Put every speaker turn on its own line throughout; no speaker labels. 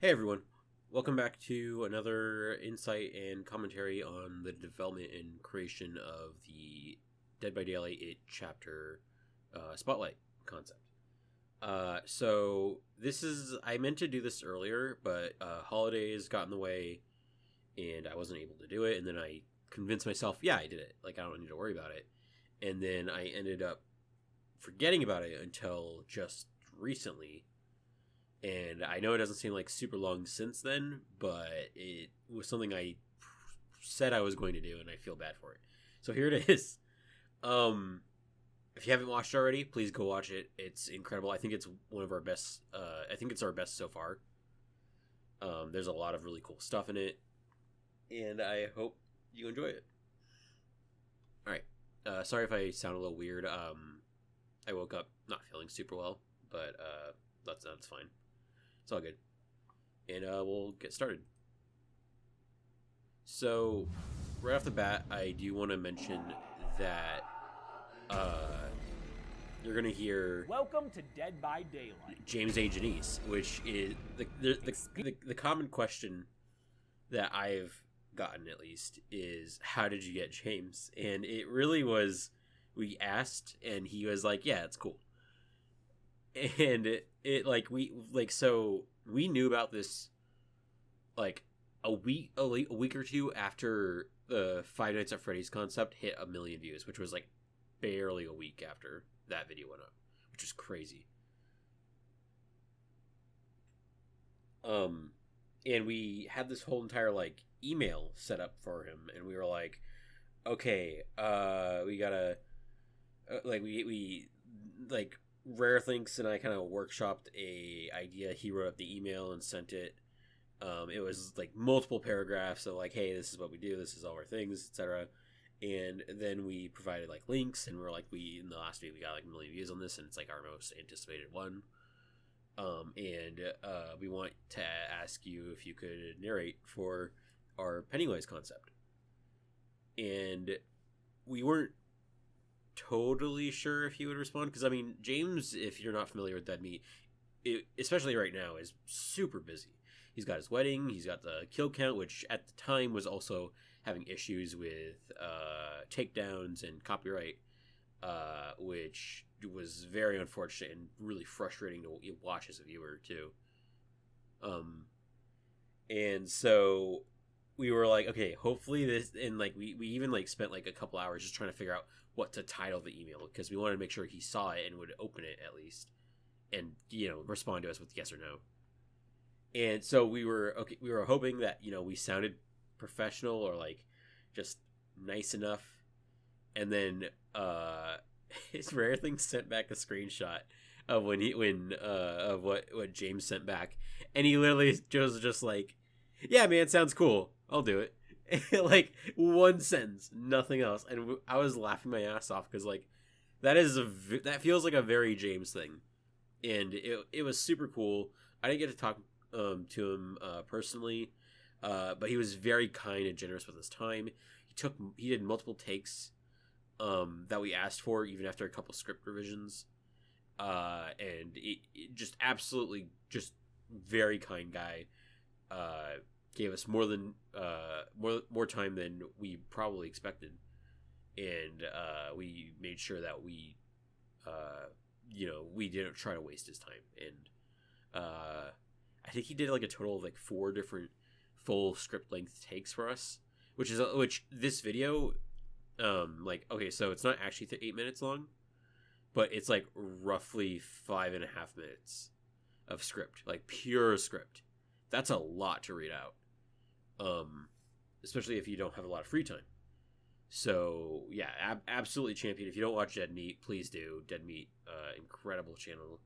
Hey everyone, welcome back to another insight and commentary on the development and creation of the Dead by Daylight It chapter spotlight concept. So this is, I meant to do this earlier, but holidays got in the way and I wasn't able to do it. And then I convinced myself, yeah, I did it. Like, I don't need to worry about it. And then I ended up forgetting about it until just recently. And I know it doesn't seem like super long since then, but it was something I said I was going to do, and I feel bad for it. So here it is. If you haven't watched it already, please go watch it. It's incredible. I think it's one of our best. I think it's our best so far. There's a lot of really cool stuff in it, and I hope you enjoy it. All right. Sorry if I sound a little weird. I woke up not feeling super well, but that's fine. It's all good. And we'll get started. So, right off the bat, I do want to mention that you're going to hear...
Welcome to Dead by Daylight.
James A. Janice, which is the common question that I've gotten, at least, is how did you get James? And it really was, we asked, and he was like, yeah, it's cool. And so we knew about this like a week or two after the Five Nights at Freddy's concept hit 1 million views, which was like barely a week after that video went up, which is crazy. And we had this whole entire like email set up for him, and we were like, okay, we gotta we Rare Thinks and I kind of workshopped a idea. He wrote up the email and sent it. It was like multiple paragraphs of like, hey, this is what we do, this is all our things, etc. And then we provided like links, and we're like, in the last week we got like 1 million views on this, and it's like our most anticipated one. And we want to ask you if you could narrate for our Pennywise concept. And we weren't totally sure if he would respond, because I mean, James, if you're not familiar with Dead Meat, especially right now, is super busy. He's got his wedding, he's got the kill count, which at the time was also having issues with takedowns and copyright, which was very unfortunate and really frustrating to watch as a viewer too. And so we were like, okay, hopefully this, and like we even like spent like a couple hours just trying to figure out what to title the email, because we wanted to make sure he saw it and would open it at least, and respond to us with yes or no. And so we were hoping that we sounded professional or like just nice enough. And then his Rare Thing sent back a screenshot of of what James sent back, and he literally was just like, yeah man, sounds cool, I'll do it. Like one sentence, nothing else. And I was laughing my ass off, because like that feels like a very James thing, and it was super cool. I didn't get to talk to him personally, but he was very kind and generous with his time. He did multiple takes that we asked for, even after a couple script revisions, and it just absolutely just very kind guy. Gave us more time than we probably expected, and we made sure that we didn't try to waste his time. And I think he did like a total of like 4 different full script length takes for us, which this video, okay, so it's not actually 8 minutes long, but it's like roughly 5.5 minutes of script, like pure script. That's a lot to read out, especially if you don't have a lot of free time. So yeah, absolutely champion. If you don't watch Dead Meat, please do. Dead Meat, incredible channel.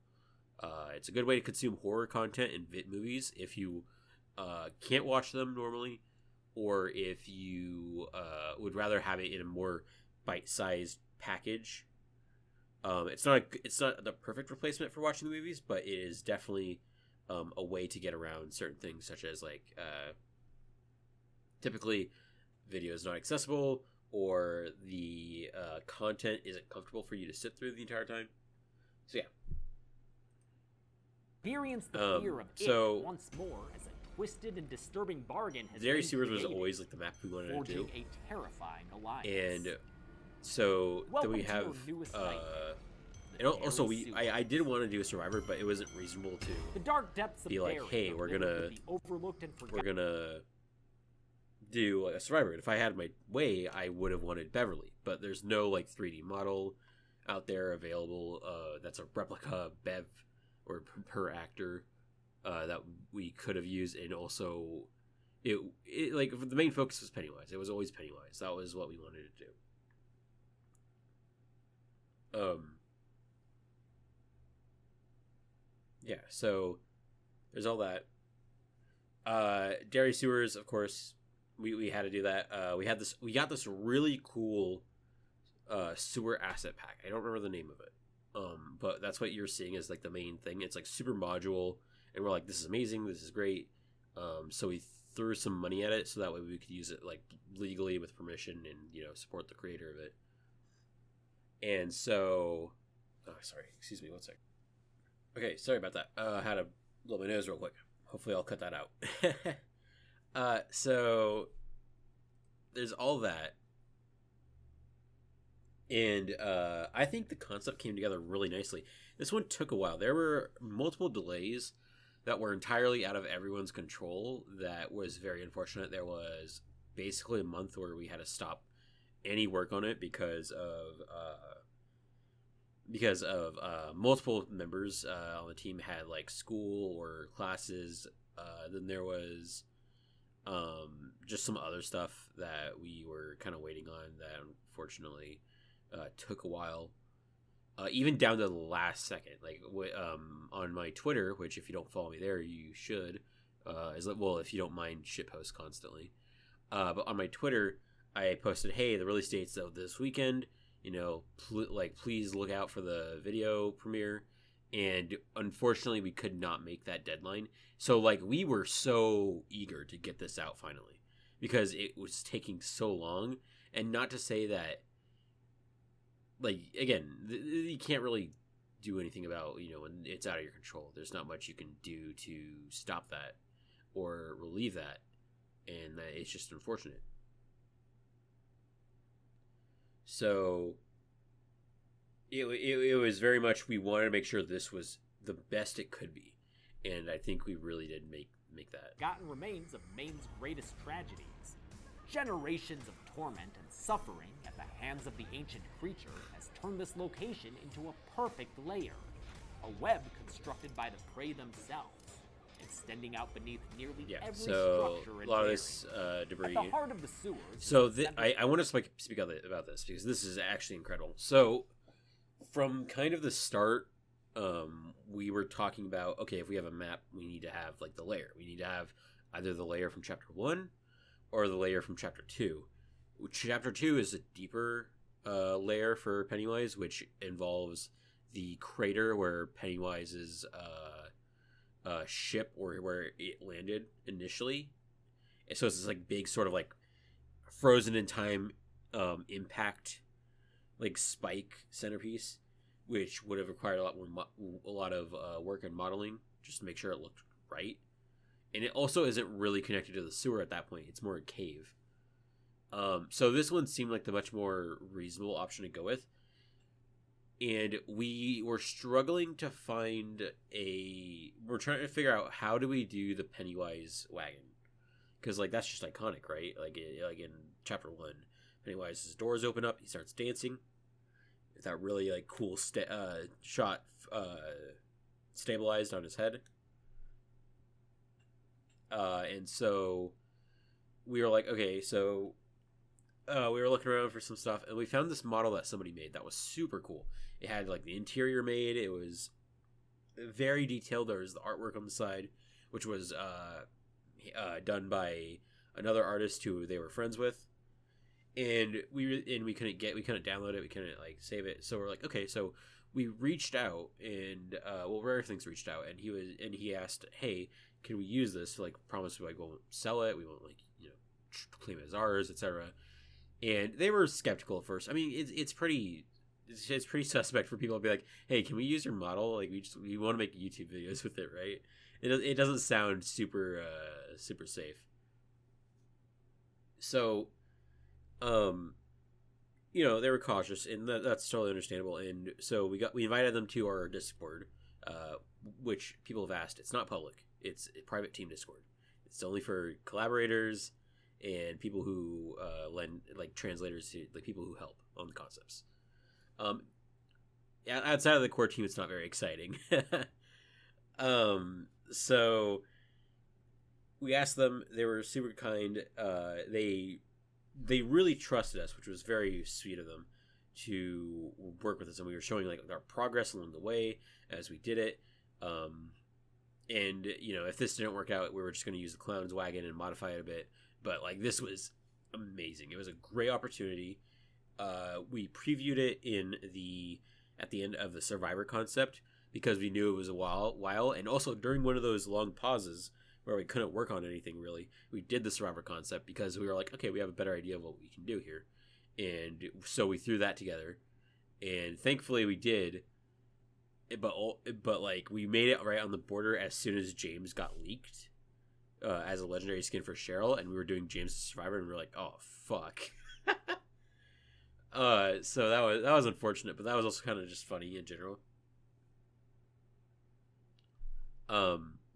It's a good way to consume horror content and vit movies if you can't watch them normally, or if you would rather have it in a more bite-sized package. It's not the perfect replacement for watching the movies, but it is definitely a way to get around certain things, such as like typically video is not accessible, or the content isn't comfortable for you to sit through the entire time. So yeah.
Experience the fear of
so
it once more as a twisted and disturbing bargain has
Dairy
been
Sewers was
created,
always like the map we wanted to do.
forging a terrifying alliance.
And so
Welcome
then we
to
have
your newest nightmare, the
and also
Dairy
I
Sewers.
did want to do a Survivor, but it wasn't reasonable to
The dark depths of
be like,
Derry
hey,
are
we're
littered
gonna
with the overlooked and
we're
forgotten.
gonna do like a Survivor. And if I had my way, I would have wanted Beverly, but there's no like 3D model out there available that's a replica Bev or her actor that we could have used. And also it like the main focus was Pennywise. It was always Pennywise. That was what we wanted to do. Yeah, so there's all that. Dairy Sewers, of course, we had to do that. We got this really cool sewer asset pack. I don't remember the name of it. But that's what you're seeing as like the main thing. It's like super module, and we're like, this is amazing, this is great. So we threw some money at it so that way we could use it like legally with permission and support the creator of it. And so, sorry, excuse me, one sec. Okay, sorry about that. I had to blow my nose real quick. Hopefully I'll cut that out. So there's all that. And I think the concept came together really nicely. This one took a while. There were multiple delays that were entirely out of everyone's control. That was very unfortunate. There was basically a month where we had to stop any work on it because of multiple members on the team had like school or classes. Then there was just some other stuff that we were kind of waiting on that unfortunately took a while, even down to the last second. Like on my Twitter, which if you don't follow me there, you should. If you don't mind shitpost constantly. But on my Twitter, I posted, "Hey, the release date's out this weekend. Please look out for the video premiere." And unfortunately, we could not make that deadline. So like we were so eager to get this out finally because it was taking so long. And not to say that, like, again, you can't really do anything about when it's out of your control. There's not much you can do to stop that or relieve that, and it's just unfortunate. So it was very much, we wanted to make sure this was the best it could be, and I think we really did make that.
Forgotten remains of Maine's greatest tragedies. Generations of torment and suffering at the hands of the ancient creature has turned this location into a perfect lair, a web constructed by the prey themselves, extending out beneath nearly every structure in
a lot of
Derry.
this debris.
At the heart of the sewers.
So I want to speak about this because this is actually incredible. So from kind of the start, we were talking about, okay, if we have a map, we need to have like the layer. We need to have either the layer from chapter 1 or the layer from chapter 2. Chapter 2 is a deeper layer for Pennywise, which involves the crater where Pennywise's ship, or where it landed initially. And so it's this like big sort of like frozen in time impact, like spike centerpiece, which would have required a lot of work and modeling just to make sure it looked right. And it also isn't really connected to the sewer at that point. It's more a cave. So this one seemed like the much more reasonable option to go with. And we were struggling to we're trying to figure out, how do we do the Pennywise wagon? Because like that's just iconic, right? Like in chapter 1, Pennywise's doors open up, he starts dancing. With that really like cool shot stabilized on his head. And so we were like, okay, so we were looking around for some stuff, and we found this model that somebody made that was super cool. It had like the interior made. It was very detailed. There was the artwork on the side, which was done by another artist who they were friends with. And we couldn't download it. We couldn't like save it. So we're like, okay, so we reached out, and Rare Things reached out, and he asked, hey, can we use this? To, like, promise we won't sell it. We won't claim it as ours, etc. And they were skeptical at first. I mean, it's pretty it's pretty suspect for people to be like, hey, can we use your model? Like, we want to make YouTube videos with it, right? It doesn't sound super safe. So, they were cautious, and that's totally understandable. And so we invited them to our Discord, which people have asked. It's not public. It's a private team Discord. It's only for collaborators and people who lend, like, translators, to like people who help on the concepts. Outside of the core team, it's not very exciting. So we asked them. They were super kind. They really trusted us, which was very sweet of them to work with us, and we were showing like our progress along the way as we did it. And if this didn't work out, we were just going to use the clown's wagon and modify it a bit. But like, this was amazing. It was a great opportunity. We previewed it at the end of the Survivor concept because we knew it was a while, and also during one of those long pauses where we couldn't work on anything really, we did the Survivor concept because we were like, okay, we have a better idea of what we can do here, and so we threw that together, and thankfully we did. But like, we made it right on the border as soon as James got leaked as a legendary skin for Cheryl, and we were doing James the Survivor, and we were like, oh fuck. So that was unfortunate, but that was also kind of just funny in general.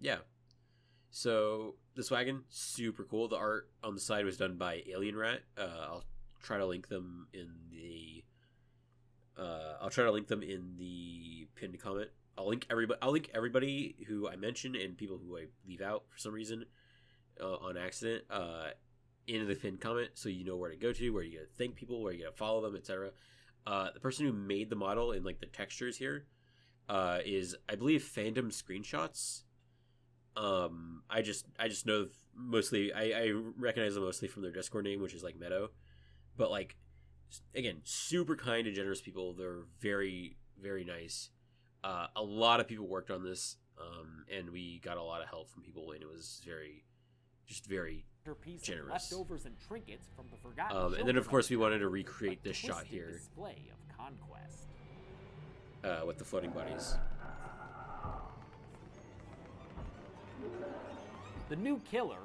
Yeah. So this wagon, super cool. The art on the side was done by Alien Rat. I'll try to link them in the pinned comment. I'll link everybody who I mentioned and people who I leave out for some reason on accident in the pinned comment, so you know where to go to, where you gotta thank people, where you gotta follow them, etc. The person who made the model and like the textures here is, I believe, Fandom Screenshots. I just know mostly, I recognize them mostly from their Discord name, which is like Meadow, but like, again, super kind and generous people. They're very, very nice. A lot of people worked on this, and we got a lot of help from people, and it was very generous.
Leftovers and trinkets from the forgotten
and then of course we wanted to recreate this shot here
display of conquest
with the floating bodies.
The new killer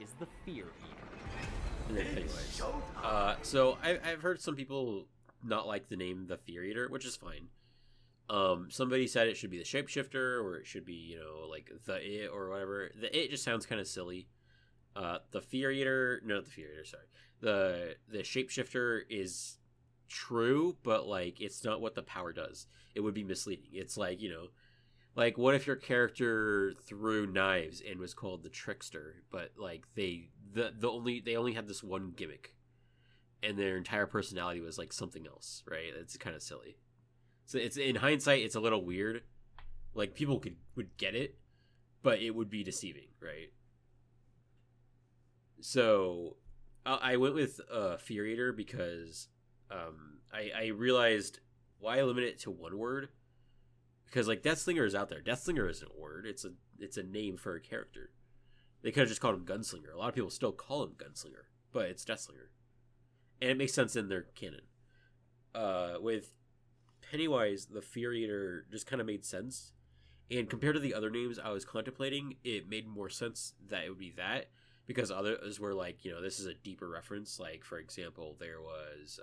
is the Fear Eater.
And then Pennywise. So I've heard some people not like the name the Fear Eater, which is fine. Somebody said it should be the Shapeshifter, or it should be, like the It or whatever. The It just sounds kind of silly. The Fear Eater, no, not the Fear Eater, sorry. The Shapeshifter is true, but like, it's not what the power does. It would be misleading. It's like, like, what if your character threw knives and was called the Trickster, but like they only had this one gimmick, and their entire personality was like something else, right? It's kind of silly. So it's, in hindsight, it's a little weird. Like, people would get it, but it would be deceiving, right? So I went with Fear Eater because I realized, why limit it to one word? Because like, Deathslinger is out there. Deathslinger isn't a word. It's a name for a character. They could have just called him Gunslinger. A lot of people still call him Gunslinger, but it's Deathslinger, and it makes sense in their canon. With Pennywise, the Fear Eater just kind of made sense, and compared to the other names I was contemplating, it made more sense that it would be that, because others were like, this is a deeper reference. Like, for example, there was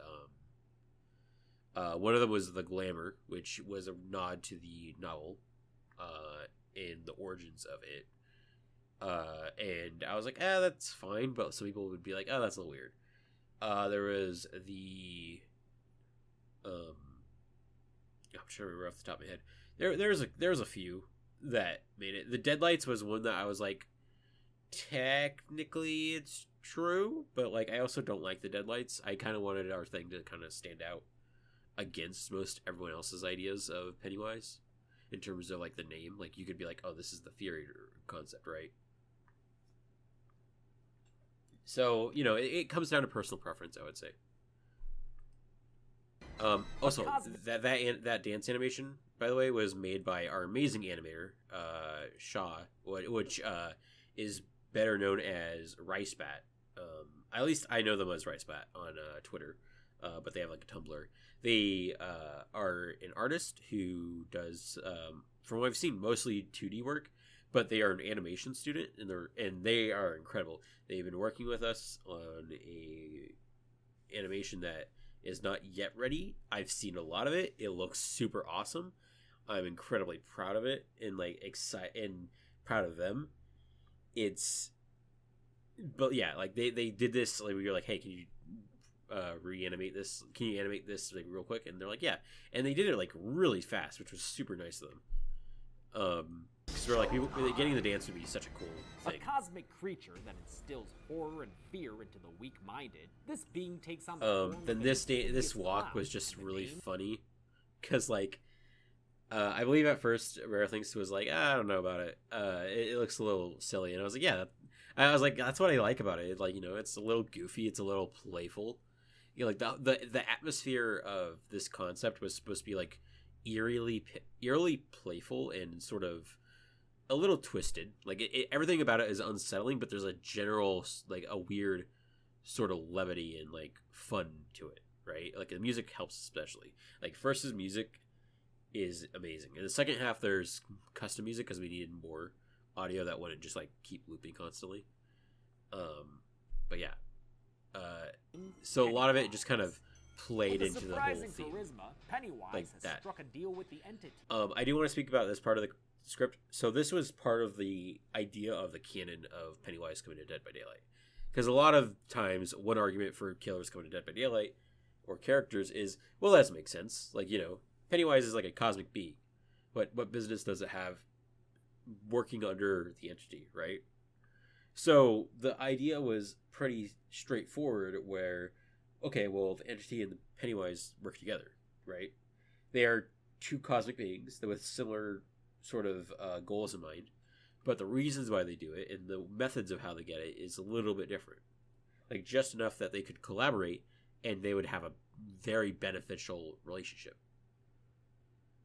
one of them was the Glamour, which was a nod to the novel and the origins of it, and I was like, that's fine, but some people would be like, that's a little weird. There was the I'm trying to remember off the top of my head. There's a few that made it. The Deadlights was one that I was like, technically it's true, but like, I also don't like the Deadlights. I kind of wanted our thing to kind of stand out against most everyone else's ideas of Pennywise in terms of like the name. Like, you could be like, oh, this is the Fear Eater concept, right? So, it comes down to personal preference, I would say. Also, that dance animation, by the way, was made by our amazing animator, Shaw, which is better known as Ricebat. At least I know them as Ricebat on Twitter. but they have like a Tumblr. They are an artist who does, from what I've seen, mostly 2D work, but they are an animation student, and they are incredible. They've been working with us on a animation that is not yet ready. I've seen a lot of it. It looks super awesome. I'm incredibly proud of it and like excited and proud of them. But yeah, like they did this. Like we were like, hey, can you reanimate this? Can you animate this like real quick? And they're like, yeah, and they did it like really fast, which was super nice of them. Because we're like, getting the dance would be such a cool thing.
A cosmic creature that instills horror and fear into the weak-minded. This being takes on the
then this walk was just really funny, because like I believe at first Rare Things was like, I don't know about it. It looks a little silly, and I was like, yeah. I was like, that's what I like about it. It's like, it's a little goofy, it's a little playful. Like the atmosphere of this concept was supposed to be like eerily playful and sort of a little twisted. Like everything about it is unsettling, but there's a general like a weird sort of levity and like fun to it, right? Like the music helps especially. Like first's music is amazing. In the second half, there's custom music because we needed more audio that wouldn't just like keep looping constantly. But yeah, so a lot of it just kind of played into the whole theme.
Pennywise
like
has
that.
struck a deal with the entity.
I do want to speak about this part of the script. So this was part of the idea of the canon of Pennywise coming to Dead by Daylight, because a lot of times one argument for killers coming to Dead by Daylight or characters is, well, that doesn't make sense. Like, Pennywise is like a cosmic being. What business does it have working under the entity, right? So the idea was pretty straightforward where, okay, well, the entity and the Pennywise work together, right? They are two cosmic beings with similar sort of goals in mind, but the reasons why they do it and the methods of how they get it is a little bit different. Like, just enough that they could collaborate and they would have a very beneficial relationship.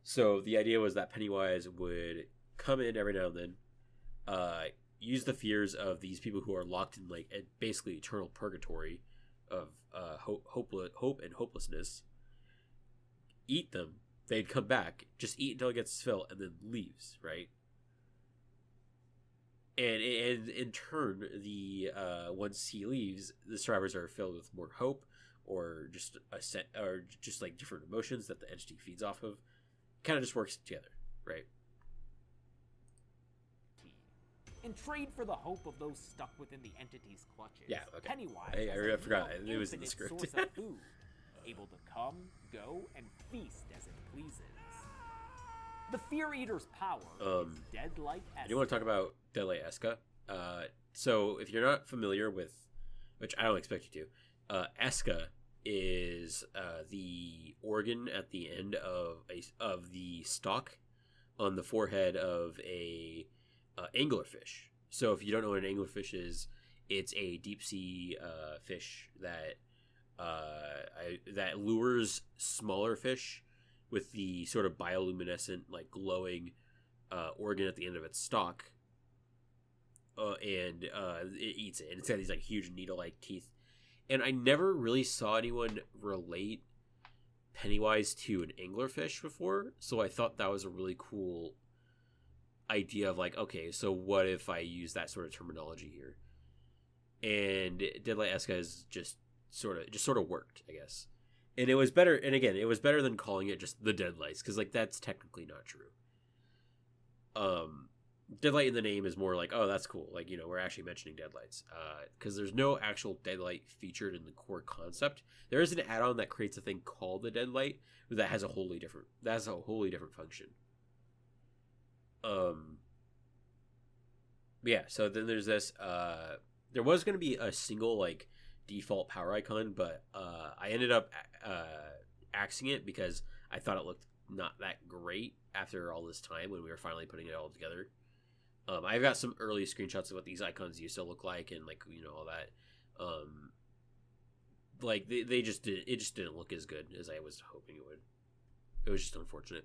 So the idea was that Pennywise would come in every now and then, use the fears of these people who are locked in like basically eternal purgatory of hope and hopelessness, eat them. They'd come back, just eat until it gets fill, and then leaves, right? And in turn, the once he leaves, the survivors are filled with more hope, or just like different emotions that the entity feeds off of. Kind of just works together, right?
In trade for the hope of those stuck within the entity's clutches,
yeah, okay.
Pennywise
I forgot it was in the script.
Source of food, able to come, go, and feast as it pleases. The Fear Eater's power is Deadlight Eska.
I do want to talk about Deadlight Eska. So if you're not familiar with, which I don't expect you to, Eska is the organ at the end of the stalk on the forehead of a anglerfish. So if you don't know what an anglerfish is, it's a deep sea fish that lures smaller fish with the sort of bioluminescent, like glowing organ at the end of its stalk, and it eats it. And it's got these like huge needle-like teeth. And I never really saw anyone relate Pennywise to an anglerfish before, so I thought that was a really cool idea of like, okay, so what if I use that sort of terminology here? And Deadlight Eska is just sort of worked, I guess. And it was better, and again, it was better than calling it just the Deadlights, because like that's technically not true. Deadlight in the name is more like, oh, that's cool, like, we're actually mentioning Deadlights, because there's no actual Deadlight featured in the core concept. There is an add-on that creates a thing called the Deadlight that has a wholly different function. Yeah, so then there's this, there was going to be a single like default power icon, but I ended up axing it because I thought it looked not that great after all this time when we were finally putting it all together. I've got some early screenshots of what these icons used to look like, and like, all that. Like it just didn't look as good as I was hoping it would. It was just unfortunate.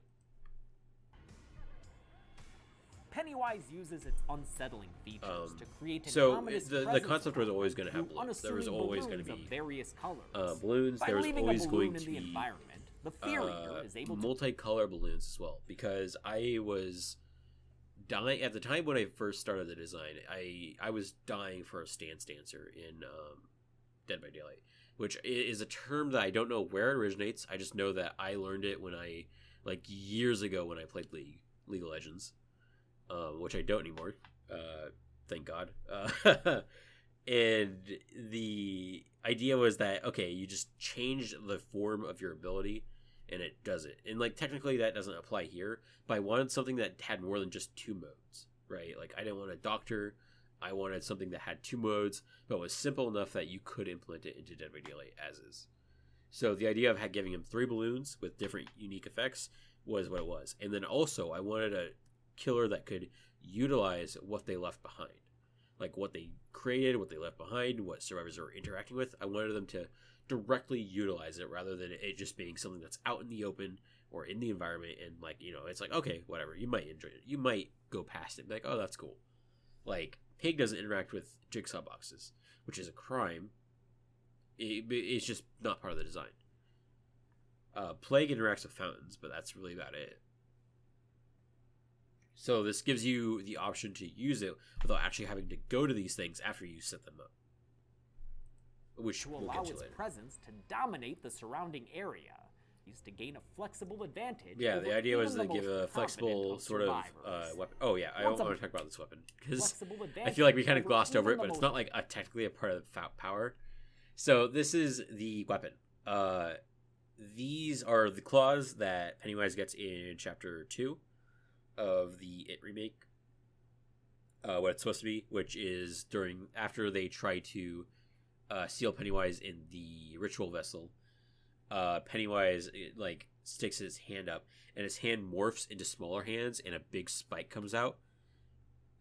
Pennywise uses its unsettling features to create an
so
ominous
the
presence
concept was
around
always going to have
through
balloons. There was
unassuming
always going to
balloons
be
of various colors.
balloons.
By
There was
leaving
always
a balloon
going to
in the
be
environment, the Fear Eater is able to
multicolor balloons as well, because I was dying at the time when I first started the design. I was dying for a stance dancer in Dead by Daylight, which is a term that I don't know where it originates. I just know that I learned it when I, like, years ago when I played League of Legends, which I don't anymore. Thank God. And the idea was that, okay, you just change the form of your ability and it does it. And, like, technically that doesn't apply here, but I wanted something that had more than just 2 modes, right? Like, I didn't want a doctor. I wanted something that had 2 modes, but was simple enough that you could implement it into Dead by Daylight as is. So the idea of giving him 3 balloons with different unique effects was what it was. And then also, I wanted a killer that could utilize what they left behind. Like, what they created, what they left behind, what survivors are interacting with. I wanted them to directly utilize it rather than it just being something that's out in the open or in the environment and, like, you know, it's like, okay, whatever, you might enjoy it, you might go past it and be like, oh, that's cool. Like, Pig doesn't interact with jigsaw boxes, which is a crime. It's just not part of the design. Plague interacts with fountains, but that's really about it. So this gives you the option to use it without actually having to go to these things after you set them up, which we'll get to
its
later.
presence to dominate the surrounding area, used to gain a flexible advantage.
Yeah, the idea was to give a flexible sort of weapon. Oh yeah, I don't want to talk about this weapon because I feel like we kind of glossed over it, but it's not like technically a part of the power. So this is the weapon. These are the claws that Pennywise gets in Chapter 2 of the It remake. What it's supposed to be, which is after they try to seal Pennywise in the ritual vessel. Pennywise sticks his hand up, and his hand morphs into smaller hands, and a big spike comes out.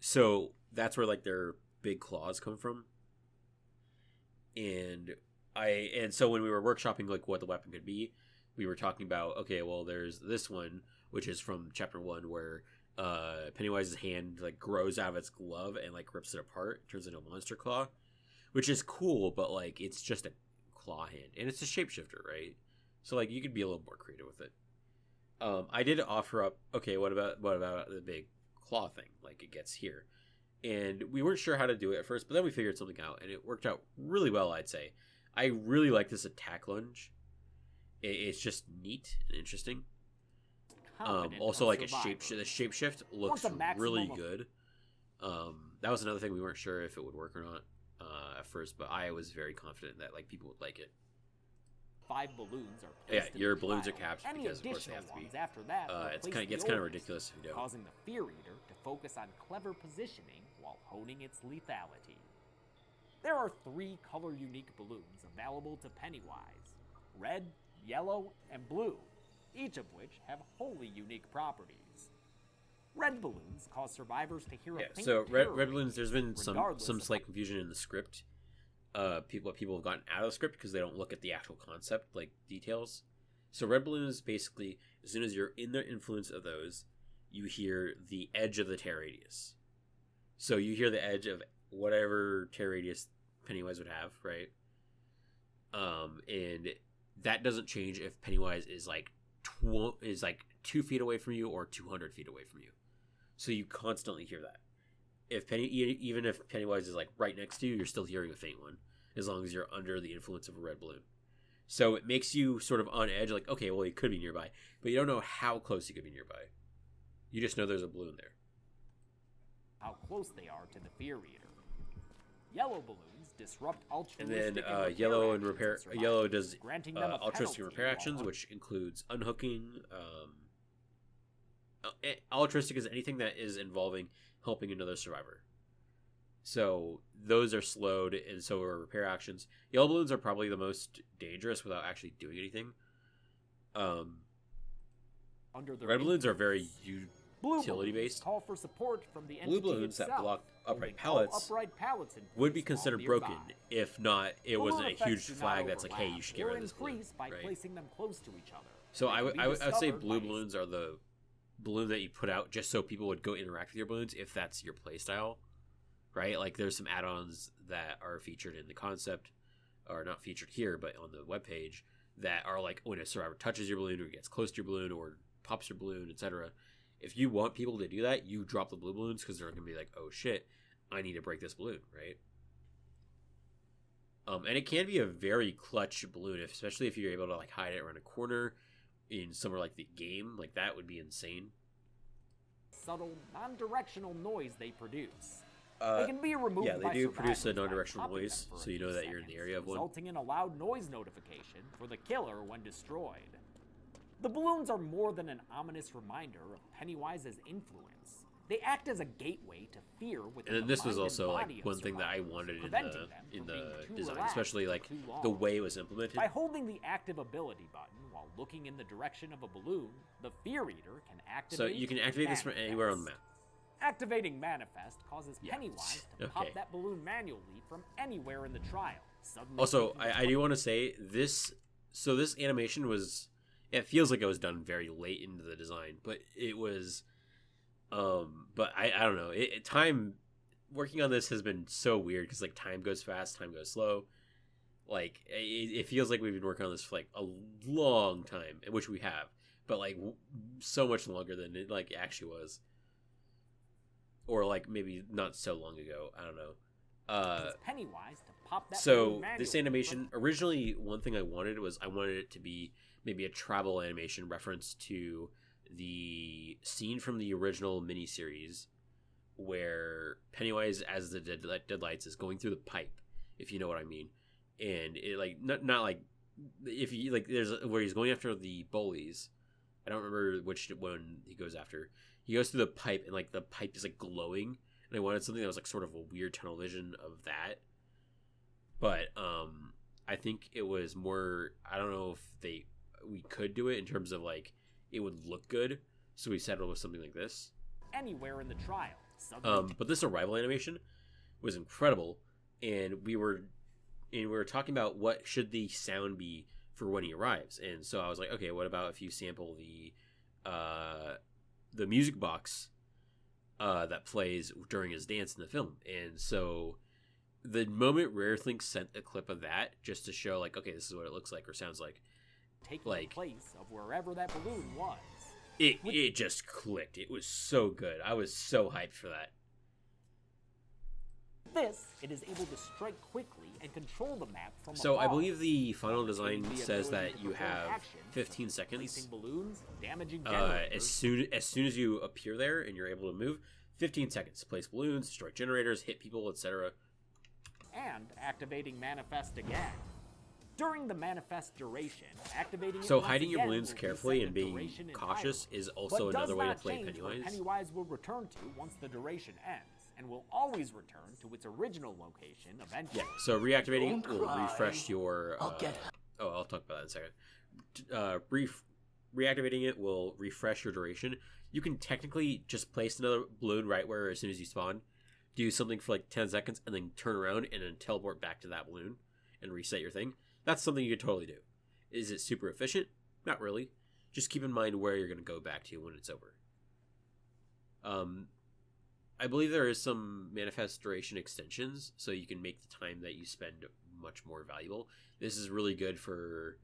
So that's where their big claws come from. And so when we were workshopping what the weapon could be, we were talking about, okay, well, there's this one, which is from Chapter 1, where Pennywise's hand grows out of its glove and rips it apart, turns into a monster claw, which is cool, but it's just a claw hand, and it's a shapeshifter, right? So you could be a little more creative with it. I did offer up, okay, what about the big claw thing, it gets here, and we weren't sure how to do it at first, but then we figured something out, and it worked out really well. I'd say I really like this attack lunge. It's just neat and interesting. Also, the shapeshift looks really good. That was another thing we weren't sure if it would work or not at first, but I was very confident that people would like it.
5 balloons are placed
your balloons are capped because of course they have to be.
After that,
it gets kind of ridiculous if you don't.
Causing the Fear Eater to focus on clever positioning while honing its lethality. There are 3 color unique balloons available to Pennywise: red, yellow, and blue, each of which have wholly unique properties. Red balloons cause survivors to hear a faint
so red
terror
balloons, there's been some
regardless
slight confusion in the script. People have gotten out of the script because they don't look at the actual concept, details. So red balloons, basically, as soon as you're in the influence of those, you hear the edge of the tear radius. So you hear the edge of whatever tear radius Pennywise would have, right? And that doesn't change if Pennywise is 2 feet away from you or 200 feet away from you. So you constantly hear that. Even if Pennywise is right next to you, you're still hearing a faint one, as long as you're under the influence of a red balloon. So it makes you sort of on edge, okay, well, he could be nearby, but you don't know how close he could be nearby. You just know there's a balloon there.
How close they are to the Fear Eater. Yellow balloons disrupt altruistic
and then yellow does altruistic repair actions, which includes unhooking. Altruistic is anything that is involving helping another survivor. So those are slowed, and so are repair actions. Yellow balloons are probably the most dangerous without actually doing anything. Red balloons are very utility based.
Call for support from the
Blue balloons that block upright pallets would be considered broken if not it wasn't a huge flag that's hey, you should get rid of this balloon,
by placing them close to each other.
So I would say blue balloons are the balloon that you put out just so people would go interact with your balloons if that's your play style, right? Like there's some add-ons that are featured in the concept, or not featured here, but on the webpage, that are like when a survivor touches your balloon or gets close to your balloon or pops your balloon, etc. If you want people to do that, you drop the blue balloons because they're going to be like, oh shit, I need to break this balloon, right? And it can be a very clutch balloon, especially if you're able to like hide it around a corner in somewhere like the game. Like that would be insane.
Subtle, non-directional noise they produce. They can be removed.
Yeah, they
by
do produce a
survivors by
non-directional
popping
noise,
them for
so
a
you
few
know that you're in the
seconds,
area of one.
resulting in a loud noise notification for the killer when destroyed. The balloons are more than an ominous reminder of Pennywise's influence. They act as a gateway to fear within
And then
the
this was
mind
also
and
like
body of
one thing that I
survivors,
wanted
preventing them
in
from
the
being too
design,
relaxed
especially
for
like
too long.
the way it was implemented.
By holding the active ability button while looking in the direction of a balloon, the Fear Eater can activate.
So you can activate this from anywhere on the map.
Activating Manifest causes
Yeah.
Pennywise to
Okay.
pop that balloon manually from anywhere in the trial. Suddenly
Also,
making the
I do want to say this. So this animation was. It feels like it was done very late into the design, but it was. But I don't know. Time working on this has been so weird because like time goes fast, time goes slow. Like it feels like we've been working on this for like a long time, which we have, but like so much longer than it like actually was, or like maybe not so long ago. I don't know.
Pennywise to pop that balloon
So
manually
this animation originally, one thing I wanted it to be maybe a travel animation reference to the scene from the original miniseries where Pennywise as the Deadlights is going through the pipe, if you know what I mean. And it like not like if you like there's where he's going after the bullies. I don't remember which one he goes after. He goes through the pipe and like the pipe is like glowing, and I wanted something that was like sort of a weird tunnel vision of that. But I think it was more, I don't know if we could do it in terms of like it would look good, so we settled with something like this.
Anywhere in the trial. Suddenly
But this arrival animation was incredible, and we were talking about what should the sound be for when he arrives. And so I was like, okay, what about if you sample the music box that plays during his dance in the film? And so the moment Rarethink sent a clip of that just to show like, okay, this is what it looks like or sounds like,
taking
like
the place of wherever that balloon was.
it just clicked. It was so good. I was so hyped for that.
This, it is able to strike quickly and control the map from
So I
afar.
believe the final design
The
says
ability
that
to
you
perform
have
actions,
15
placing
seconds.
balloons, damaging
As
generators,
soon as you appear there and you're able to move, 15 seconds. Place balloons, destroy generators, hit people, etc.
and activating Manifest again. During the Manifest duration, activating
So
it once
hiding your
again
balloons
will
carefully
reset
and
the
being
duration
cautious
entirely,
is also
but
another
does
way to
not
play
change when
Pennywise.
Pennywise will return to once the duration ends, and will always return to its original location eventually.
Yeah, so reactivating it
Don't
will
cry.
refresh your...
I'll get
Oh, I'll talk about that in a second. Reactivating it will refresh your duration. You can technically just place another balloon right where as soon as you spawn, do something for like 10 seconds, and then turn around and then teleport back to that balloon and reset your thing. That's something you could totally do. Is it super efficient? Not really. Just keep in mind where you're going to go back to when it's over. I believe there is some manifest duration extensions, so you can make the time that you spend much more valuable. This is really good for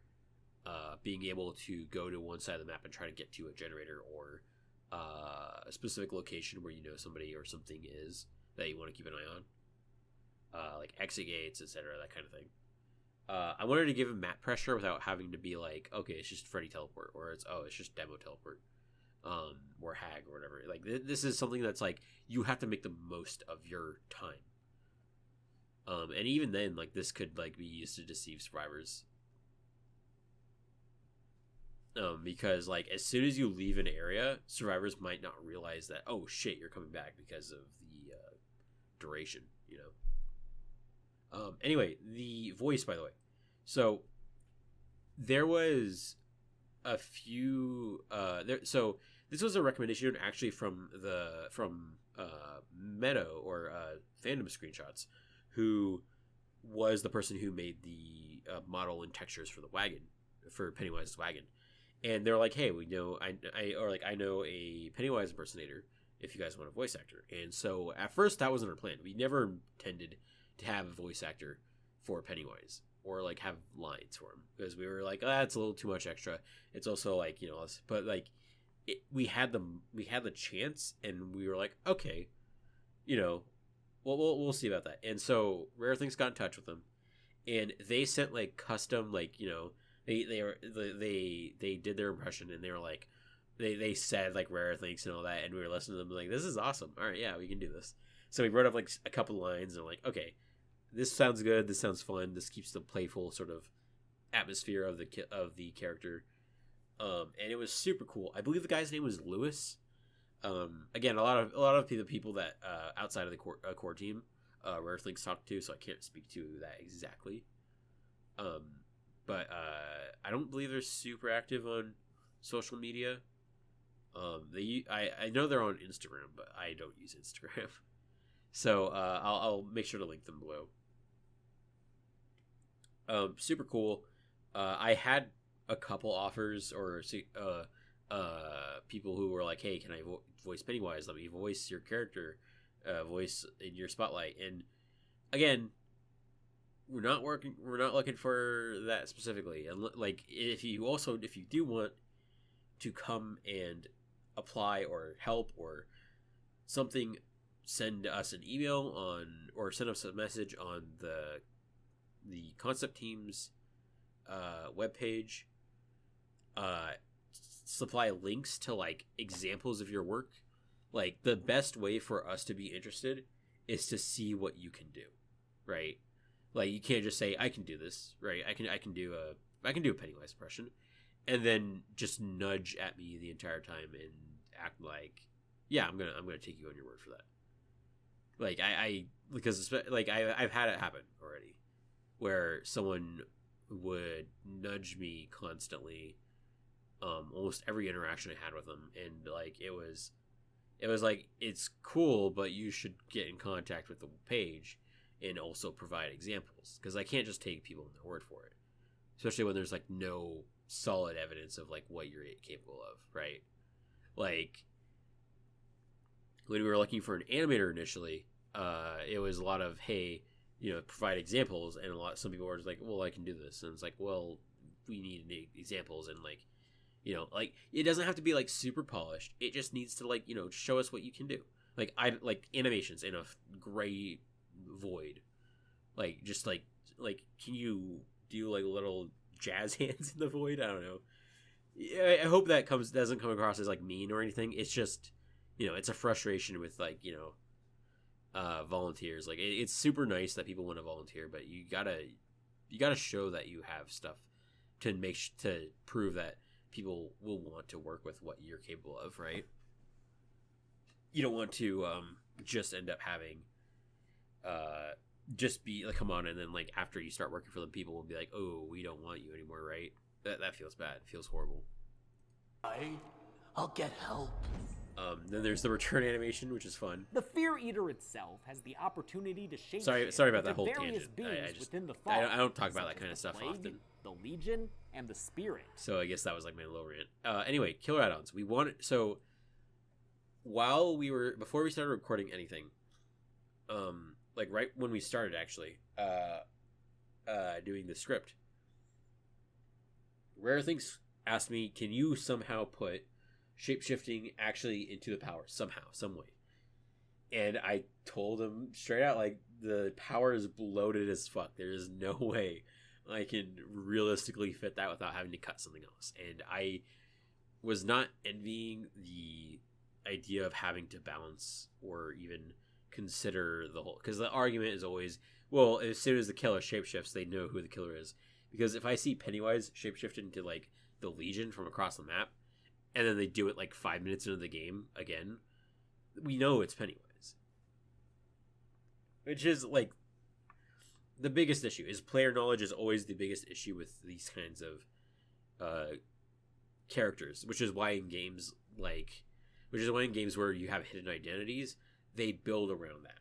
being able to go to one side of the map and try to get to a generator or a specific location where you know somebody or something is that you want to keep an eye on, like exit gates, etc., that kind of thing. I wanted to give him map pressure without having to be like, okay, it's just Freddy teleport, or it's just demo teleport, or hag or whatever. Like this is something that's like you have to make the most of your time. And even then, like this could like be used to deceive survivors. Because like as soon as you leave an area, survivors might not realize that, oh shit, you're coming back because of the duration, you know. Anyway, the voice, by the way. So there was a few so this was a recommendation actually from Meadow or Fandom Screenshots, who was the person who made the model and textures for the wagon, for Pennywise's wagon. and they're like, hey, we know I know a Pennywise impersonator if you guys want a voice actor. And so at first that wasn't our plan. We never intended to have a voice actor for Pennywise or like have lines for him, because we were like, it's a little too much extra. It's also like, but like we had the chance, and we were like, okay, we'll see about that. And so Rare Things got in touch with them, and they sent like custom, like, they did their impression, and they were like, they said like Rare Things and all that, and we were listening to them like, this is awesome. All right, yeah, we can do this. So we wrote up like a couple lines, and like, okay, this sounds good. This sounds fun. This keeps the playful sort of atmosphere of the character. And it was super cool. I believe the guy's name was Lewis. Again, a lot of the people that outside of the core team, Rare Things talked to, so I can't speak to that exactly. But I don't believe they're super active on social media. I know they're on Instagram, but I don't use Instagram. So I'll make sure to link them below. Super cool. I had a couple offers or people who were like, hey, can I voice Pennywise? Let me voice your character, voice in your spotlight. And again, we're not looking for that specifically. And like, if you do want to come and apply or help or something, send us an email or send us a message on the concept team's webpage. Supply links to like examples of your work. Like, the best way for us to be interested is to see what you can do, right? Like, you can't just say, I can do this, right? I can do a Pennywise impression, and then just nudge at me the entire time and act like, yeah, I'm gonna take you on your word for that. Like, because like I've had it happen already, where someone would nudge me constantly, almost every interaction I had with them, and like it was like, it's cool, but you should get in contact with the page and also provide examples, because I can't just take people on their word for it, especially when there's like no solid evidence of like what you're capable of, right? Like, when we were looking for an animator initially, it was a lot of, hey, provide examples, and some people were just like, well, I can do this, and it's like, well, we need examples, and like, like, it doesn't have to be like super polished. It just needs to like, show us what you can do. Like, I like animations in a gray void, like, just like can you do like little jazz hands in the void? I don't know. I hope that doesn't come across as like mean or anything. It's just, it's a frustration with like, volunteers. Like, it's super nice that people want to volunteer, but you gotta show that you have stuff to to prove that people will want to work with what you're capable of, right? You don't want to just end up having just be like, come on, and then like after you start working for them, people will be like, oh, we don't want you anymore, right? That feels bad. It feels horrible.
I'll get help.
Then there's the return animation, which is fun.
The Fear Eater itself has the opportunity to shape.
Sorry about that whole
various
tangent.
beings within the
I don't talk about that kind of stuff often.
The Legion and the Spirit.
So I guess that was like my little rant. Anyway, killer add-ons. Before we started recording anything, like right when we started actually, doing the script, Rare Things asked me, can you somehow put shapeshifting actually into the power somehow, some way? And I told him straight out, like, the power is bloated as fuck. There is no way I can realistically fit that without having to cut something else. And I was not envying the idea of having to balance or even consider the whole, because the argument is always, well, as soon as the killer shapeshifts, they know who the killer is. Because if I see Pennywise shapeshift into like the Legion from across the map, and then they do it like 5 minutes into the game again, we know it's Pennywise. Which is like the biggest issue. Is player knowledge is always the biggest issue with these kinds of characters, which is why in games where you have hidden identities, they build around that,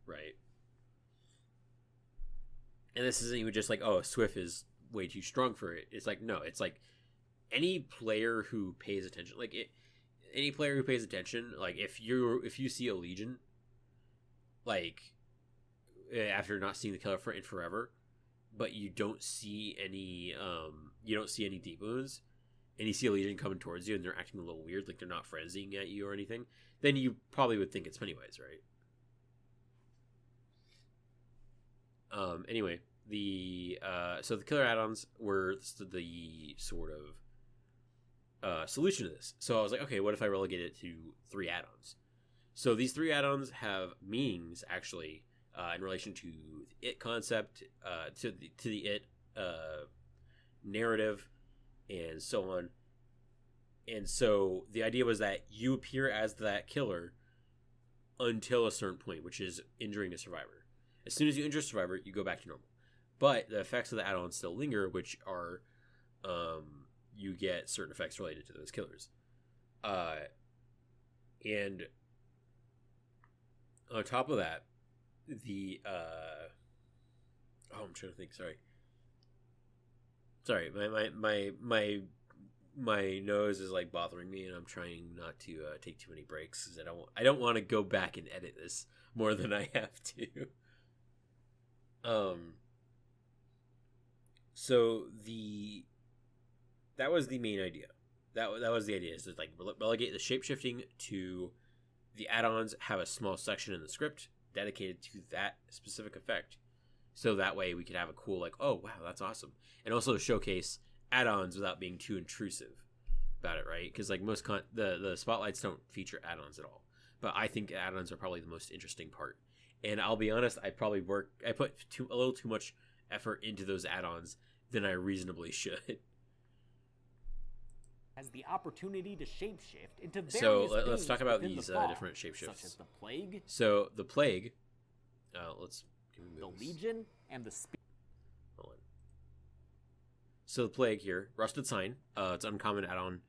right? And this isn't even just like, oh, Swift is way too strong for it. It's like, no, it's like any player who pays attention, any player who pays attention, like if you see a Legion, like after not seeing the killer in forever, but you don't see any deep wounds, and you see a Legion coming towards you and they're acting a little weird, like they're not frenzying at you or anything, then you probably would think it's Pennywise, right? Anyway, so the killer add-ons were the sort of solution to this. So I was like, okay, what if I relegate it to 3 add-ons? So these 3 add-ons have meanings actually in relation to the it concept, to the it narrative, and so on. And so the idea was that you appear as that killer until a certain point, which is injuring a survivor. As soon as you injure a survivor, you go back to normal. But the effects of the add-ons still linger, which are you get certain effects related to those killers. And on top of that, I'm trying to think. Sorry, my nose is like bothering me, and I'm trying not to take too many breaks because I don't want to go back and edit this more than I have to. So that was the main idea. That was the idea, is to like relegate the shapeshifting to the add-ons, have a small section in the script dedicated to that specific effect. So that way we could have a cool, like, oh wow, that's awesome. And also showcase add-ons without being too intrusive about it, right? Because like most the spotlights don't feature add-ons at all. But I think add-ons are probably the most interesting part. And I'll be honest, I put a little too much effort into those add-ons than I reasonably should.
Has the opportunity to shapeshift into various
let's talk about these different shapeshifts.
Such as the Plague.
So the Plague,
the Legion and the
Hold on. So the Plague here, Rusted Sign. It's an uncommon add-on.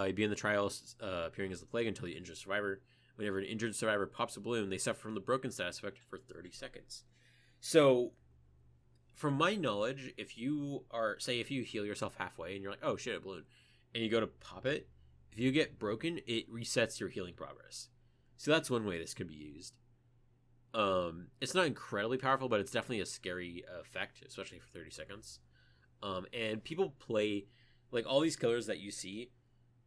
You begin the trials appearing as the Plague until you injure a survivor. Whenever an injured survivor pops a balloon, they suffer from the broken status effect for 30 seconds. So, from my knowledge, if you heal yourself halfway and you're like, oh shit, a balloon, and you go to pop it, if you get broken, it resets your healing progress. So that's one way this could be used. It's not incredibly powerful, but it's definitely a scary effect, especially for 30 seconds. And people play, like all these killers that you see,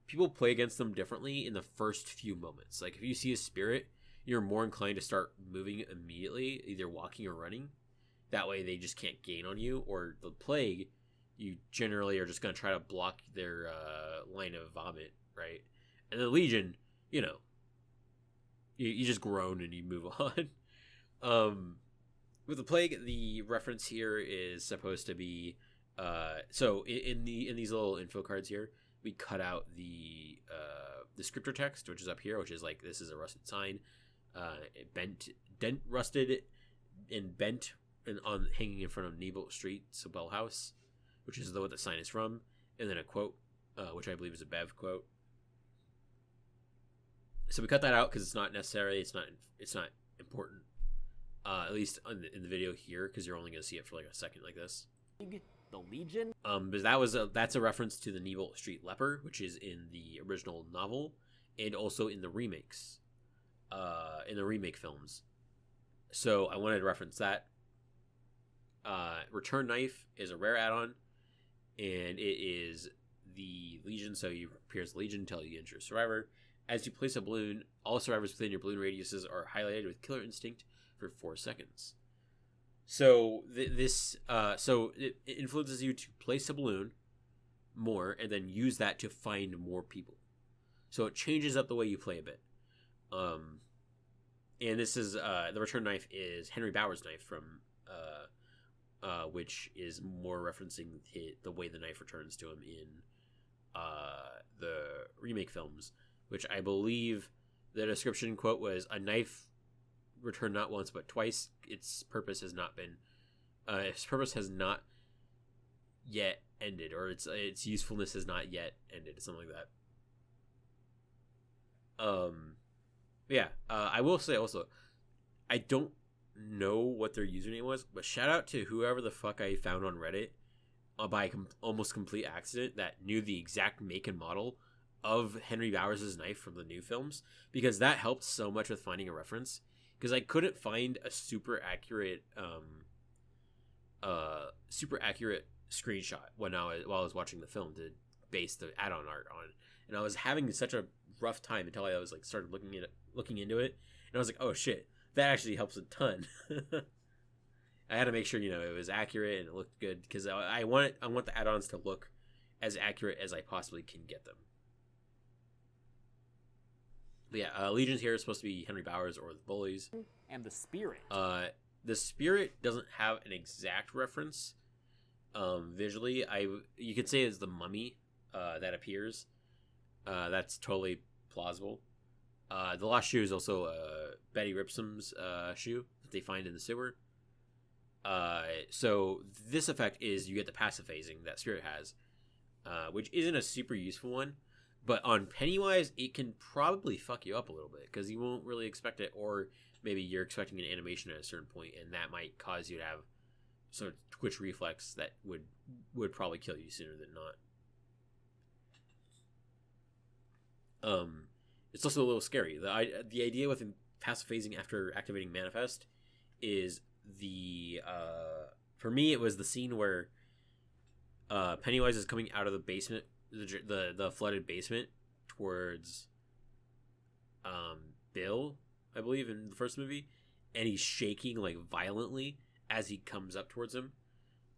people play against them differently in the first few moments. Like if you see a spirit, you're more inclined to start moving immediately, either walking or running. That way they just can't gain on you. Or the Plague, you generally are just going to try to block their line of vomit, right? And the Legion, you just groan and you move on. With the Plague, the reference here is supposed to be so in these little info cards here, we cut out the descriptor text, which is up here, which is like, this is a rusted sign, rusted and bent and on hanging in front of Nebel Street, Sobel House, which is what the sign is from, and then a quote, which I believe is a Bev quote. So we cut that out because it's not necessary. It's not important, at least in the video here, because you're only going to see it for like a second like this.
The Legion.
But that's a reference to the Nebel Street Leper, which is in the original novel and also in the remakes, in the remake films. So I wanted to reference that. Return Knife is a rare add-on, and it is the Legion, so you appear as Legion until you injure a survivor. As you place a balloon, all survivors within your balloon radiuses are highlighted with Killer Instinct for 4 seconds. So it influences you to place a balloon more and then use that to find more people. So it changes up the way you play a bit. And this is the Return Knife is Henry Bauer's knife from which is more referencing the way the knife returns to him in the remake films, which I believe the description quote was, a knife returned not once but twice. Its purpose has not yet ended, or its usefulness has not yet ended, something like that. I will say also, I don't know what their username was, but shout out to whoever the fuck I found on Reddit by almost complete accident that knew the exact make and model of Henry Bowers' knife from the new films, because that helped so much with finding a reference, because I couldn't find a super accurate screenshot while I was watching the film to base the add-on art on, and I was having such a rough time until I was like started looking into it, and I was like, oh shit, that actually helps a ton. I had to make sure it was accurate and it looked good, because I want the add-ons to look as accurate as I possibly can get them. But yeah, Legions here is supposed to be Henry Bowers or the Bullies.
And the Spirit.
The Spirit doesn't have an exact reference visually. You could say it's the mummy that appears. That's totally plausible. The Lost Shoe is also Betty Ripsom's shoe that they find in the sewer. So this effect is you get the passive phasing that Spirit has, which isn't a super useful one. But on Pennywise, it can probably fuck you up a little bit, because you won't really expect it, or maybe you're expecting an animation at a certain point, and that might cause you to have sort of twitch reflex that would probably kill you sooner than not. It's also a little scary. The idea with passive phasing after activating Manifest is for me it was the scene where Pennywise is coming out of the basement, the flooded basement, towards Bill, I believe, in the first movie, and he's shaking like violently as he comes up towards him,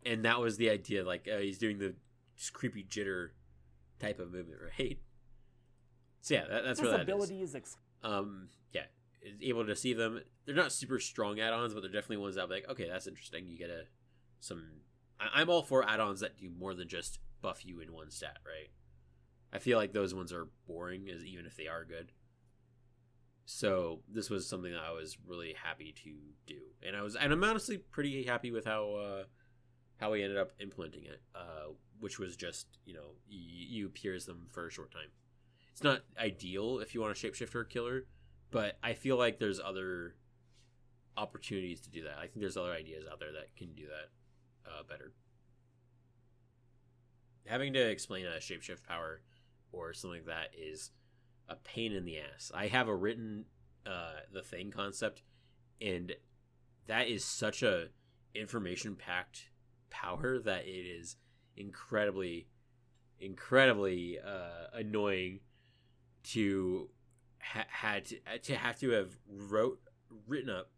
and that was the idea, like he's doing the creepy jitter type of movement, right? So yeah, that's what that ability is. Yeah, able to see them. They're not super strong add-ons, but they're definitely ones that I'm like, okay, that's interesting. You get I'm all for add-ons that do more than just buff you in one stat, right? I feel like those ones are boring, even if they are good. So this was something that I was really happy to do, and I'm honestly pretty happy with how we ended up implementing it, which was just you pierce them for a short time. It's not ideal if you want a shapeshifter killer, but I feel like there's other opportunities to do that. I think there's other ideas out there that can do that better. Having to explain a shapeshift power or something like that is a pain in the ass. I have a written the Thing concept, and that is such a information-packed power that it is incredibly annoying to have written up,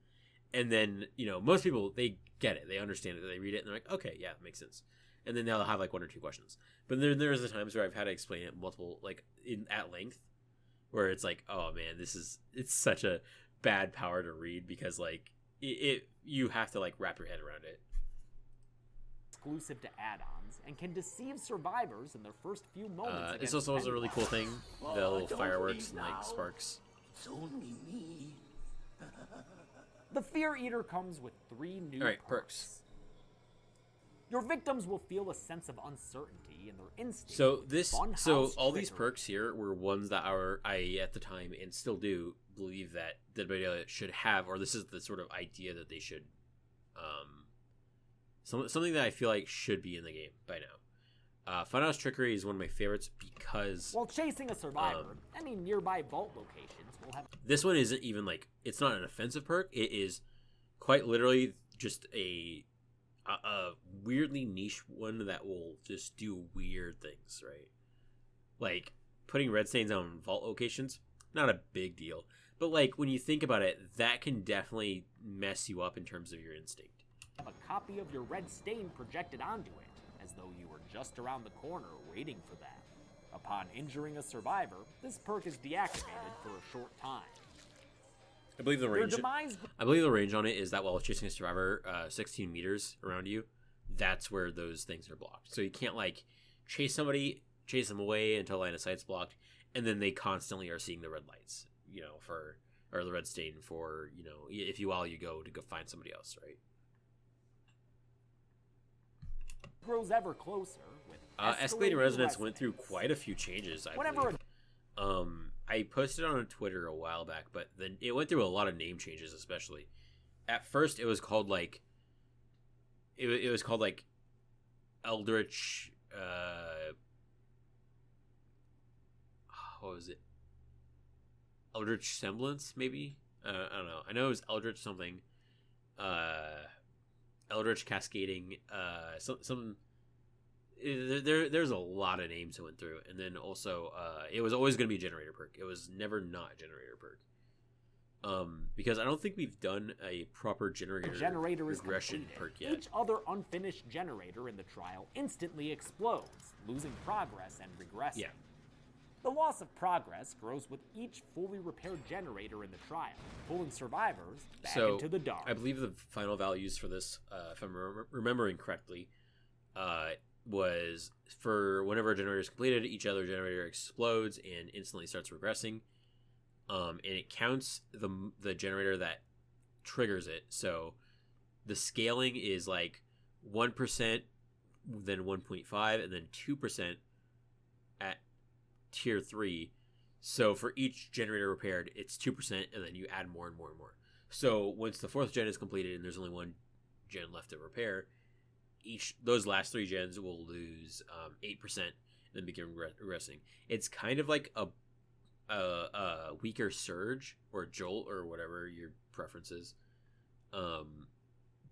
and then most people, they get it, they understand it, they read it, and they're like, okay, yeah, it makes sense, and then they'll have like one or two questions. But there's the times where I've had to explain it multiple, like at length, where it's like, oh man, it's such a bad power to read, because like you have to like wrap your head around it.
Exclusive to add-ons and can deceive survivors in their first few moments.
This also was a really cool thing, the little fireworks and like sparks.
It's only me.
The Fear Eater comes with 3 new
perks.
Your victims will feel a sense of uncertainty in their instincts.
So all these perks here were ones that I at the time, and still do, believe that WWE should have, or this is the sort of idea that they should, something that I feel like should be in the game by now. Funhouse Trickery is one of my favorites because
while chasing a survivor, any nearby vault locations will have.
This one isn't even like, it's not an offensive perk. It is quite literally just a weirdly niche one that will just do weird things, right? Like putting red stains on vault locations, not a big deal, but like when you think about it, that can definitely mess you up in terms of your instinct.
Have a copy of your red stain projected onto it, as though you were just around the corner waiting for that. Upon injuring a survivor, this perk is deactivated for a short time.
I believe the range on it is that while chasing a survivor 16 meters around you, that's where those things are blocked. So you can't like chase them away until line of sight's blocked, and then they constantly are seeing the red lights, or the red stain for, if you go to go find somebody else, right?
Grows ever closer with
Escalating Resonance went through quite a few changes, I believe. I posted on Twitter a while back, but then it went through a lot of name changes, especially. At first, it was called like Eldritch. What was it? Eldritch Semblance, maybe. I don't know. I know it was Eldritch something. Eldritch Cascading. There's a lot of names that went through, and then also it was always going to be a generator perk. It was never not a generator perk. Because I don't think we've done a proper generator regression perk yet.
Each other unfinished generator in the trial instantly explodes, losing progress and regressing.
Yeah.
The loss of progress grows with each fully repaired generator in the trial, pulling survivors back into the dark.
I believe the final values for this, if I'm remembering correctly, was for whenever a generator is completed, each other generator explodes and instantly starts regressing. And it counts the generator that triggers it. So the scaling is like 1%, then 1.5, and then 2% at tier 3. So for each generator repaired, it's 2%, and then you add more and more and more. So once the 4th gen is completed and there's only 1 gen left to repair, those last 3 gens will lose 8% and then begin regressing. It's kind of like a weaker surge or jolt or whatever your preference is.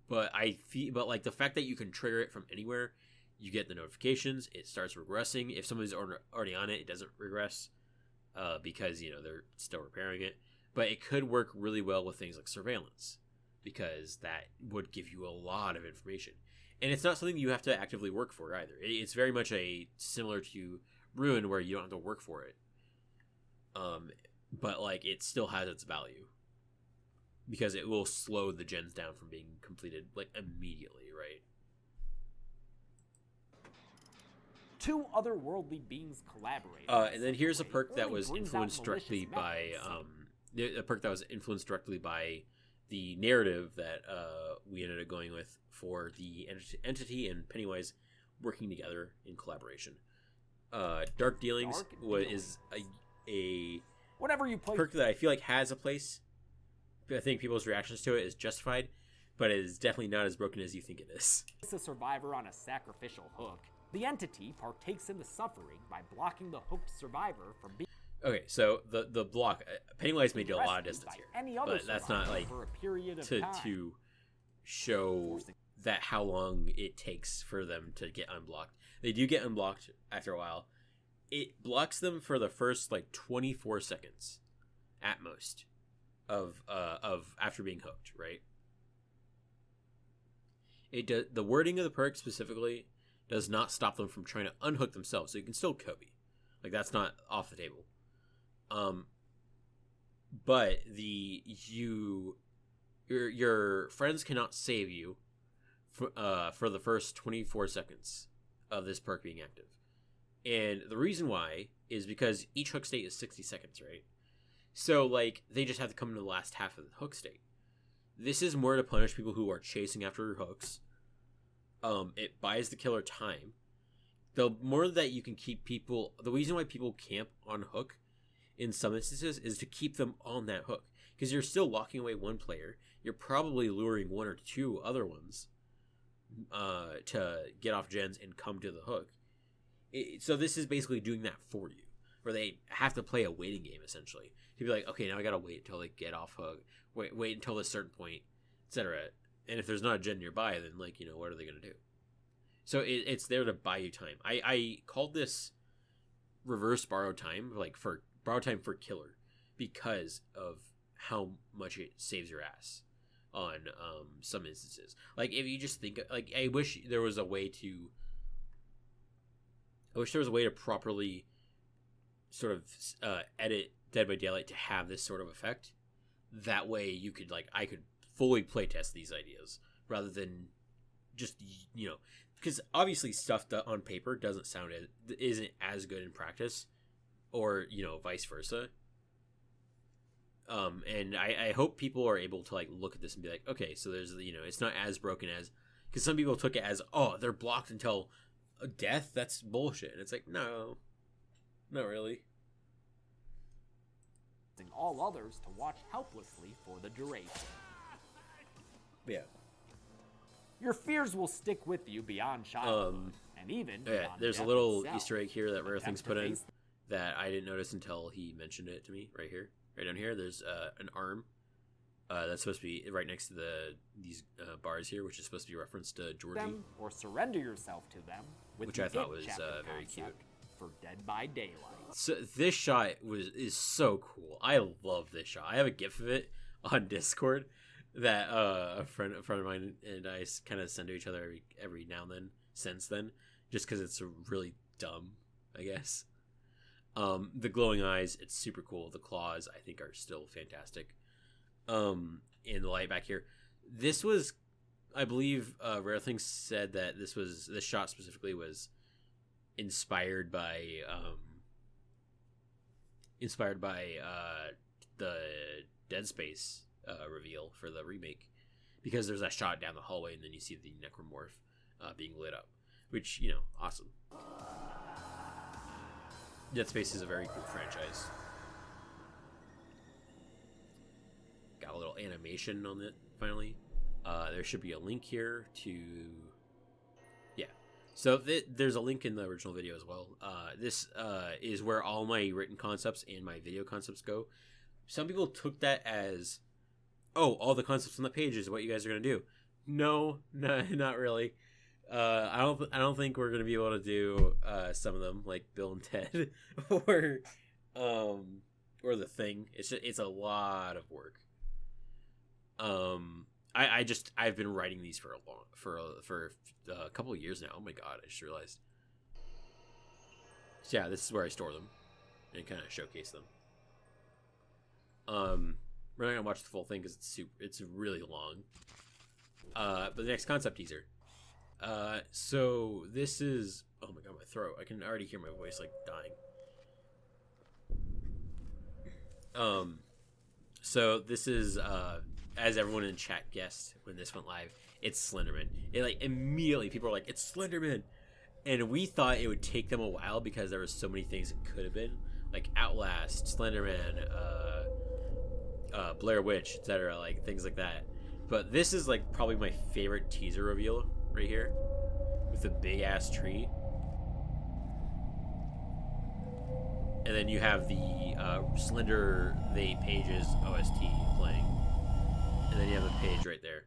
But like the fact that you can trigger it from anywhere, you get the notifications, it starts regressing. If somebody's already on it, it doesn't regress because they're still repairing it. But it could work really well with things like surveillance, because that would give you a lot of information, and it's not something you have to actively work for either. It's very much similar to Ruin, where you don't have to work for it. But like it still has its value because it will slow the gens down from being completed like immediately, right?
Two otherworldly beings collaborate.
And then here's a perk that was influenced directly by a perk that was influenced directly by the narrative that we ended up going with for the entity and Pennywise working together in collaboration. Dark Dealings is a
whenever you play
perk that I feel like has a place. I think people's reactions to it is justified, but it is definitely not as broken as you think it is.
It's a survivor on a sacrificial hook. The entity partakes in the suffering by blocking the hooked survivor from being...
Okay, so the block, Pennywise made a lot of distance here, but that's not like to show that how long it takes for them to get unblocked. They do get unblocked after a while. It blocks them for the first like 24 seconds at most of after being hooked, right? The wording of the perk specifically does not stop them from trying to unhook themselves, so you can still Kobe. Like that's not off the table. But your friends cannot save you for the first 24 seconds of this perk being active. And the reason why is because each hook state is 60 seconds, right? So, like, they just have to come into the last half of the hook state. This is more to punish people who are chasing after your hooks. It buys the killer time. The more that you can keep people... The reason why people camp on hook in some instances is to keep them on that hook. Because you're still locking away one player. You're probably luring 1 or 2 other ones to get off gens and come to the hook. So this is basically doing that for you, where they have to play a waiting game essentially to be like, okay, now I gotta wait until they get off hook, wait until a certain point, etc. And if there's not a gen nearby, then like what are they gonna do? So it's there to buy you time. I called this reverse borrow time, like for borrow time for killer, because of how much it saves your ass on some instances. Like if you just think like I wish there was a way to properly sort of edit Dead by Daylight to have this sort of effect. That way you could I could fully playtest these ideas rather than just, because obviously stuff on paper isn't as good in practice, or, vice versa. And I hope people are able to look at this and be like, okay, so there's, it's not as broken as, because some people took it as, oh, they're blocked until death. That's bullshit. And it's like, no, not really.
All others to watch helplessly for the duration.
Yeah.
Your fears will stick with you beyond childhood. And even
Yeah,
beyond
there's a
death
little
itself,
Easter egg here that
the
Rare
depth
Things
to
put in
face
that I didn't notice until he mentioned it to me. Right here, right down here. There's an arm that's supposed to be right next to these bars here, which is supposed to be a reference to Georgie,
them or surrender yourself to them, with
which
the
I thought
It
was
chapter
very cute.
concept for Dead by Daylight.
So this shot is so cool. I love this shot. I have a GIF of it on Discord that a friend of mine and I kind of send to each other every now and then. Since then, just because it's really dumb, I guess. The glowing eyes, it's super cool. The claws, I think, are still fantastic. And the light back here. This was, I believe, Rare Things said that this shot specifically was inspired by the Dead Space reveal for the remake, because there's that shot down the hallway and then you see the necromorph being lit up, which, awesome. Dead Space is a very cool franchise. Got a little animation on it finally. There should be a link here to, yeah. So there's a link in the original video as well. This is where all my written concepts and my video concepts go. Some people took that as, oh, all the concepts on the page is what you guys are gonna do. No, not really. I don't think we're gonna be able to do some of them, like Bill and Ted or The Thing. It's a lot of work. I've been writing these for a couple of years now. Oh my god, I just realized. So yeah, this is where I store them and kind of showcase them. We're not gonna watch the full thing because it's really long. But the next concept teaser. So this is, oh my god, my throat. I can already hear my voice like dying. So this is as everyone in chat guessed when this went live, it's Slenderman. It like immediately people are like, it's Slenderman, and we thought it would take them a while because there were so many things it could have been, like Outlast, Slenderman, Blair Witch, etc., like things like that. But this is like probably my favorite teaser reveal right here, with the big ass tree, and then you have the Slender the 8 Pages OST playing, and then you have the page right there.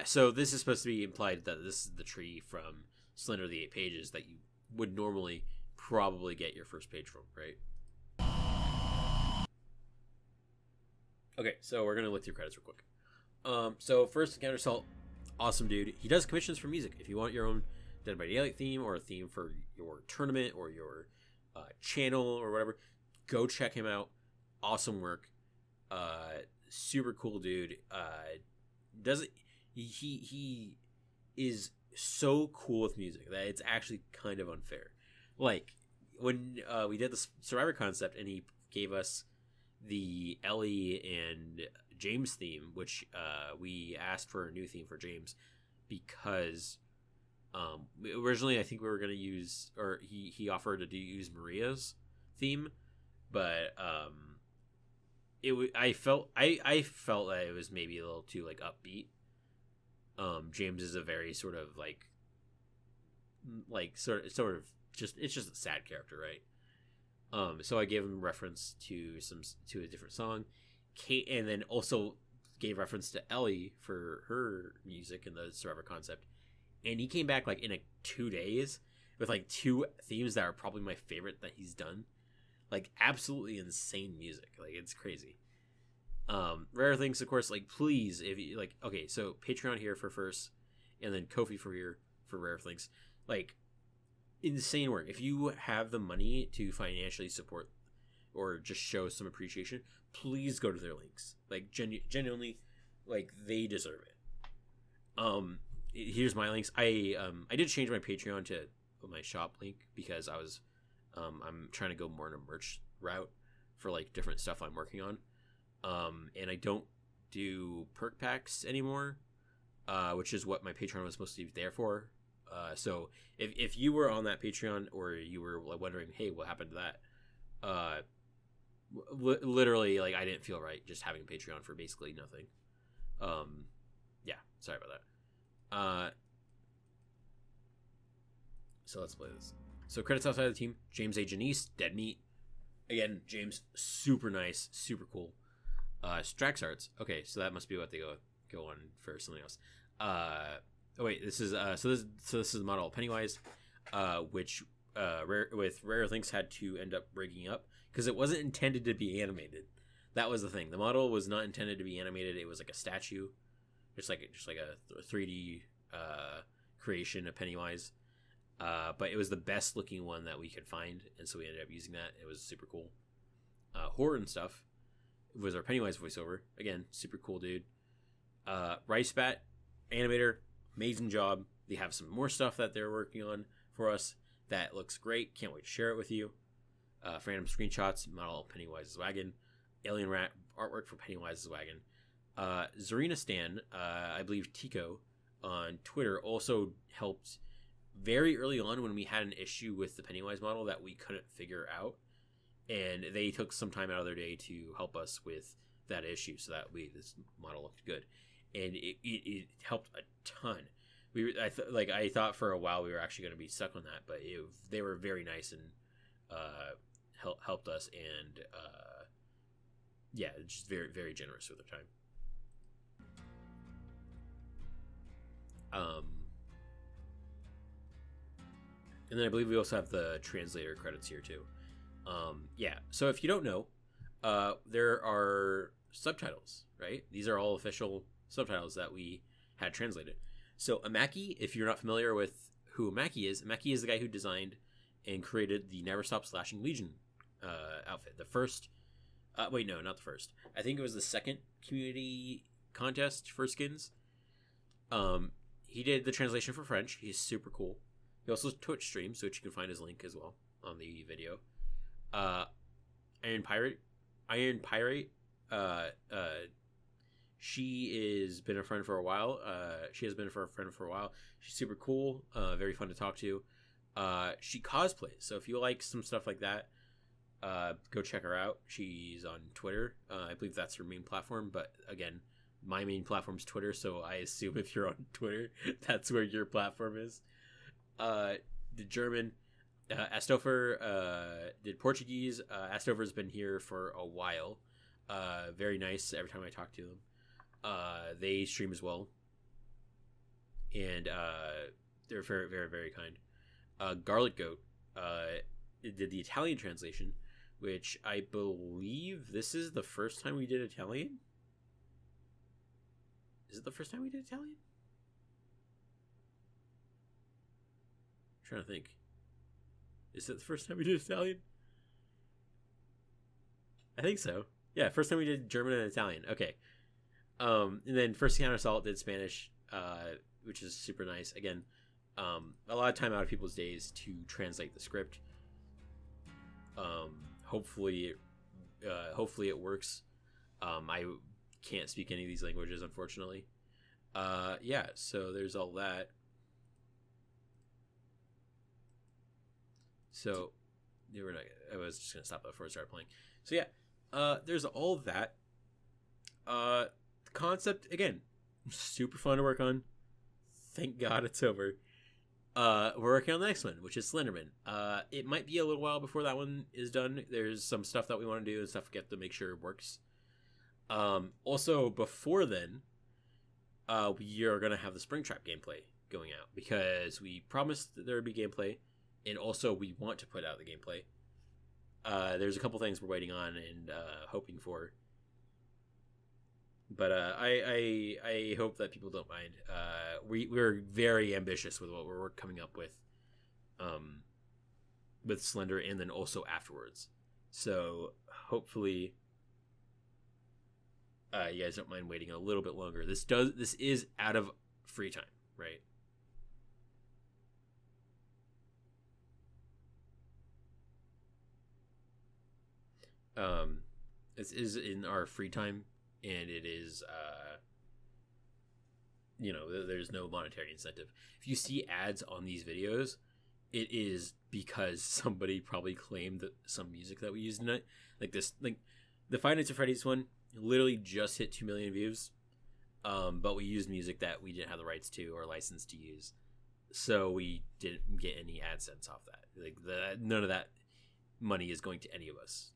So this is supposed to be implied that this is the tree from Slender the 8 Pages that you would normally probably get your first page from, right? Okay, so we're gonna look through credits real quick. So first, Encounter Salt, awesome dude. He does commissions for music. If you want your own Dead by Daylight theme or a theme for your tournament or your channel or whatever, go check him out. Awesome work. Super cool dude. He is so cool with music that it's actually kind of unfair. Like when we did the Survivor concept and he gave us the Ellie and James theme, which we asked for a new theme for James because originally I think we were going to use, or he offered to use Maria's theme, but I felt that it was maybe a little too like upbeat. James is a very sort of sort of just, it's just a sad character, right? So I gave him reference to a different song, Kate, and then also gave reference to Ellie for her music in the Survivor concept. And he came back like in 2 days with like 2 themes that are probably my favorite that he's done. Like absolutely insane music. Like it's crazy. Rare Things, of course, like please, if you like, okay, so Patreon here for first, and then Ko-fi for here for Rare Things. Like insane work. If you have the money to financially support or just show some appreciation, please go to their links. Like genuinely, like they deserve it. Here's my links. I did change my Patreon to my shop link because I was I'm trying to go more in a merch route for like different stuff I'm working on. And I don't do perk packs anymore, which is what my Patreon was supposed to be there for. So if you were on that Patreon or you were like wondering, hey, what happened to that? Literally, like I didn't feel right just having a Patreon for basically nothing. Yeah, sorry about that. So let's play this. So credits outside of the team: James A. Janice, Dead Meat. Again, James, super nice, super cool. Strax Arts. Okay, so that must be what they go on for something else. Oh wait, this is so this is the model Pennywise, which with Rare Things had to end up rigging up because it wasn't intended to be animated. That was the thing. The model was not intended to be animated. It was like a statue, just like a 3D creation of Pennywise. But it was the best looking one that we could find, and so we ended up using that. It was super cool. Horror and stuff was our Pennywise voiceover. Again, super cool dude. Rice Bat, animator, amazing job. They have some more stuff that they're working on for us that looks great. Can't wait to share it with you. Fandom Screenshots, model Pennywise's wagon. Alien Rat artwork for Pennywise's wagon. Zarina Stan, I believe Tico on Twitter also helped very early on when we had an issue with the Pennywise model that we couldn't figure out, and they took some time out of their day to help us with that issue so that this model looked good, and it helped a ton. I thought for a while we were actually going to be stuck on that, but they were very nice and helped us, and yeah, just very, very generous with their time. And then I believe we also have the translator credits here too. Yeah, so if you don't know, there are subtitles, right? These are all official subtitles that we had translated. So Amaki, if you're not familiar with who Amaki is the guy who designed and created the Never Stop Slashing Legion outfit. The first, wait, no, not the first. I think it was the second community contest for skins. He did the translation for French. He's super cool. He also Twitch streams, which you can find his link as well on the video. Iron Pirate. She has been a friend for a while. She's super cool. Very fun to talk to. She cosplays, so if you like some stuff like that, go check her out. She's on Twitter. I believe that's her main platform, but again, my main platform is Twitter, so I assume if you're on Twitter, that's where your platform is. The German, Astofer did Portuguese. Astofer's been here for a while. Very nice every time I talk to them. They stream as well, and they're very, very, very kind. Garlic Goat did the Italian translation, which I believe this is the first time we did Italian. Is it the first time we did Italian? I'm trying to think. Is it the first time we did Italian? I think so. Yeah, first time we did German and Italian. Okay. And then First Counter Assault did Spanish, which is super nice. Again, a lot of time out of people's days to translate the script. Hopefully it works. I can't speak any of these languages, unfortunately. Yeah, so there's all that. So I was just gonna stop before I started playing. So yeah, there's all that. The concept, again, super fun to work on. Thank God it's over. We're working on the next one, which is Slenderman. It might be a little while before that one is done. There's some stuff that we want to do and stuff we have to make sure it works. Also, before then, we are going to have the Springtrap gameplay going out because we promised that there would be gameplay, and also we want to put out the gameplay. There's a couple things we're waiting on and hoping for. But I hope that people don't mind. We're very ambitious with what we're coming up with Slender, and then also afterwards. So hopefully you guys don't mind waiting a little bit longer. This is out of free time, right? This is in our free time. And it is, there's no monetary incentive. If you see ads on these videos, it is because somebody probably claimed that some music that we used in it, like the Five Nights at Freddy's one, literally just hit 2 million views. But we used music that we didn't have the rights to or license to use. so we didn't get any AdSense off that. Like none of that money is going to any of us.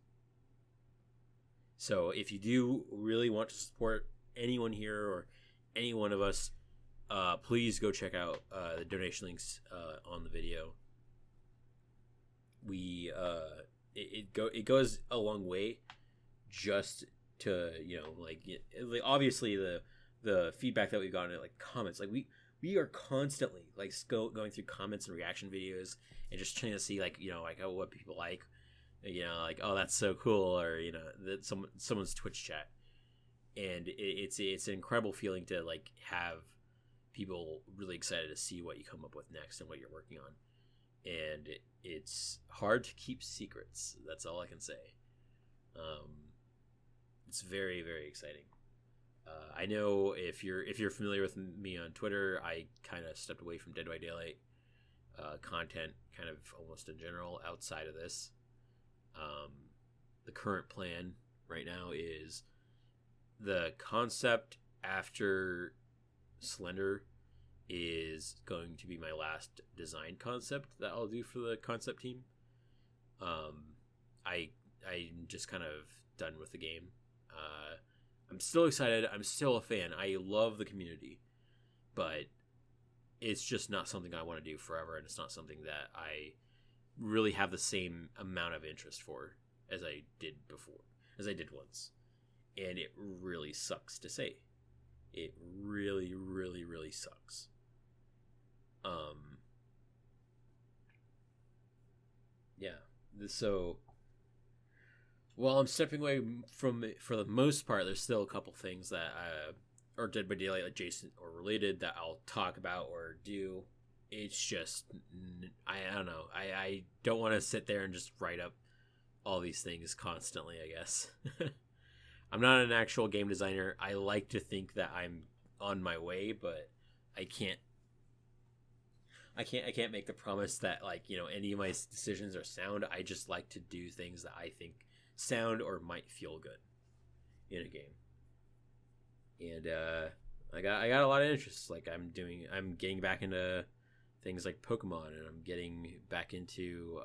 So if you do really want to support anyone here or any one of us, please go check out the donation links on the video. It goes a long way just to, you know, like obviously the feedback that we've gotten, like comments, like we are constantly like going through comments and reaction videos and just trying to see, like, you know, like what people like, you know, like, oh, that's so cool, or, you know, that someone's Twitch chat, and it's an incredible feeling to like have people really excited to see what you come up with next and what you're working on. And it's hard to keep secrets. That's all I can say. It's very, very exciting. I know if you're familiar with me on Twitter, I kind of stepped away from Dead by Daylight content, kind of almost in general, outside of this. The current plan right now is the concept after Slender is going to be my last design concept that I'll do for the concept team. I'm just kind of done with the game. I'm still excited. I'm still a fan. I love the community, but it's just not something I want to do forever, and it's not something that I really have the same amount of interest for as I did once. And it really sucks to say. It really, really, really sucks. Yeah. So while I'm stepping away from it for the most part, there's still a couple things that are Dead by Daylight adjacent or related that I'll talk about or do. It's just, I don't know. I don't want to sit there and just write up all these things constantly, I guess. I'm not an actual game designer. I like to think that I'm on my way, but I can't make the promise that, like, you know, any of my decisions are sound. I just like to do things that I think sound or might feel good in a game. And I got a lot of interests. Like I'm getting back into things like Pokemon, and I'm getting back into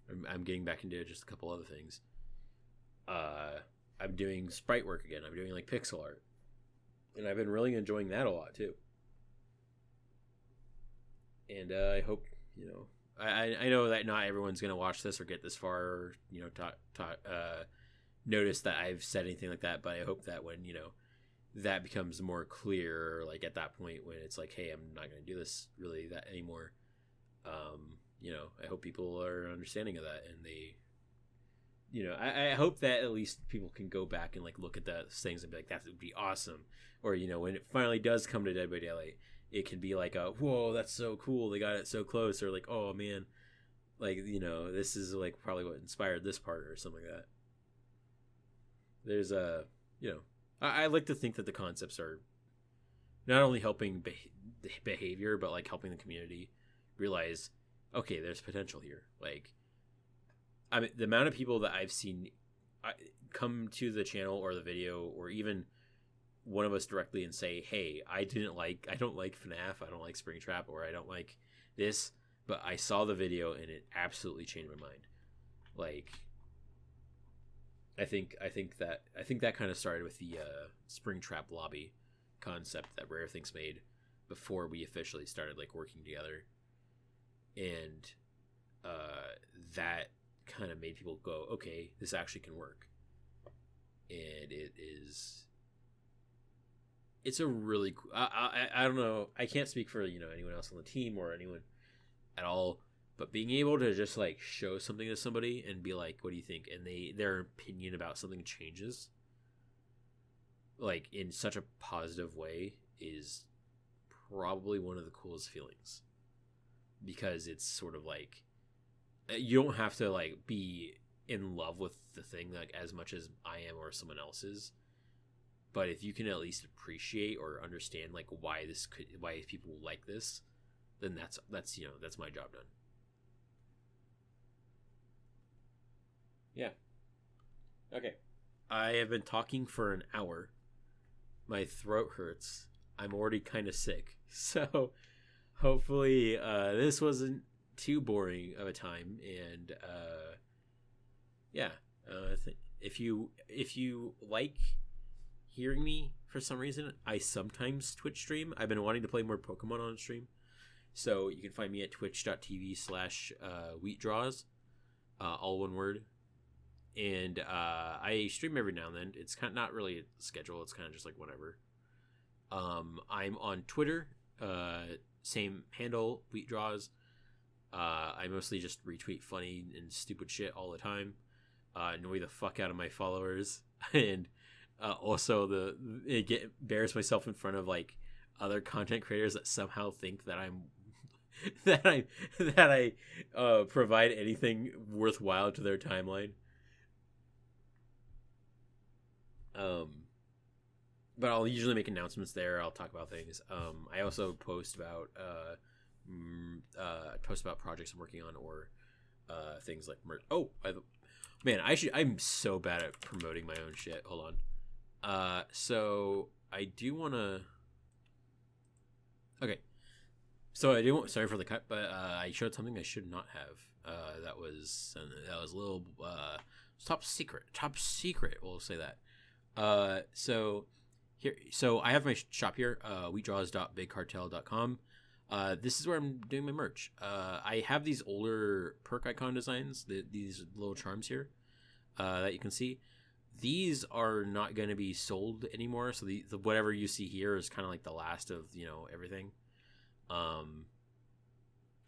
I'm getting back into just a couple other things. I'm doing sprite work again. I'm doing like pixel art, and I've been really enjoying that a lot too. And I hope, you know, I know that not everyone's gonna watch this or get this far, or, you know, notice that I've said anything like that. But I hope that when, you know, that becomes more clear, like at that point when it's like, hey, I'm not gonna do this really that anymore. You know, I hope people are understanding of that, and they, you know, I hope that at least people can go back and like look at those things and be like, that would be awesome. Or, you know, when it finally does come to Dead by Daylight, it can be like a, whoa, that's so cool, they got it so close, or like, oh man, like, you know, this is like probably what inspired this part, or something like that. There's a, you know, I like to think that the concepts are not only helping behavior, but like helping the community realize, okay, there's potential here. Like, I mean, the amount of people that I've seen come to the channel or the video, or even one of us directly, and say, hey, I don't like FNAF, I don't like Springtrap, or I don't like this, but I saw the video and it absolutely changed my mind. Like, I think that kind of started with the Springtrap lobby concept that Rare Things made before we officially started like working together, and that kind of made people go, okay, this actually can work. And it's a really cool, I don't know, I can't speak for, you know, anyone else on the team or anyone at all, but being able to just like show something to somebody and be like, what do you think, and their opinion about something changes like in such a positive way is probably one of the coolest feelings, because it's sort of like, you don't have to like be in love with the thing like as much as I am or someone else is, but if you can at least appreciate or understand like why people like this, then that's you know, that's my job done. Yeah. Okay. I have been talking for an hour. My throat hurts. I'm already kind of sick. So hopefully this wasn't too boring of a time, and yeah, if you like hearing me for some reason, I sometimes Twitch stream. I've been wanting to play more Pokemon on stream, so you can find me at twitch.tv/WheatDraws, all one word. And I stream every now and then. It's kind of not really a schedule. It's kind of just like whenever. I'm on Twitter, same handle, WheatDraws. I mostly just retweet funny and stupid shit all the time. Annoy the fuck out of my followers, and also embarrass myself in front of like other content creators that somehow think that I'm that I provide anything worthwhile to their timeline. But I'll usually make announcements there. I'll talk about things. I also post about projects I'm working on, or things like merch. Oh, man, I'm so bad at promoting my own shit. Hold on. So I do want to. Okay. So I do. Sorry for the cut, but I showed something I should not have. That was a little top secret. Top secret. We'll say that. So I have my shop here, wheatdraws.bigcartel.com. This is where I'm doing my merch. I have these older perk icon designs, these little charms here, that you can see. These are not going to be sold anymore. So the whatever you see here is kind of like the last of, everything.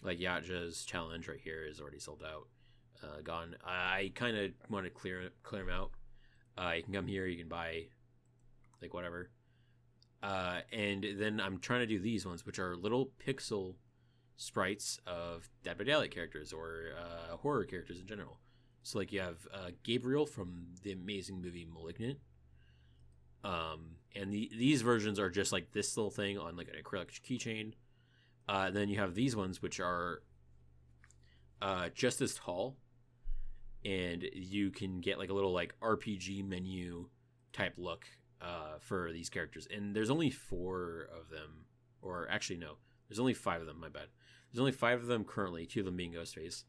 Like Yatja's challenge right here is already sold out, gone. I kind of want to clear them out. You can come here, you can buy like whatever. And then I'm trying to do these ones, which are little pixel sprites of Dead by Daylight characters, or horror characters in general. So like you have Gabriel from the amazing movie Malignant. And these versions are just like this little thing on like an acrylic keychain. Then you have these ones, which are just as tall. And you can get like a little like RPG menu type look for these characters. And there's only 4 of them, or actually no, there's only 5 of them. My bad. There's only 5 of them currently. 2 of them being Ghostface.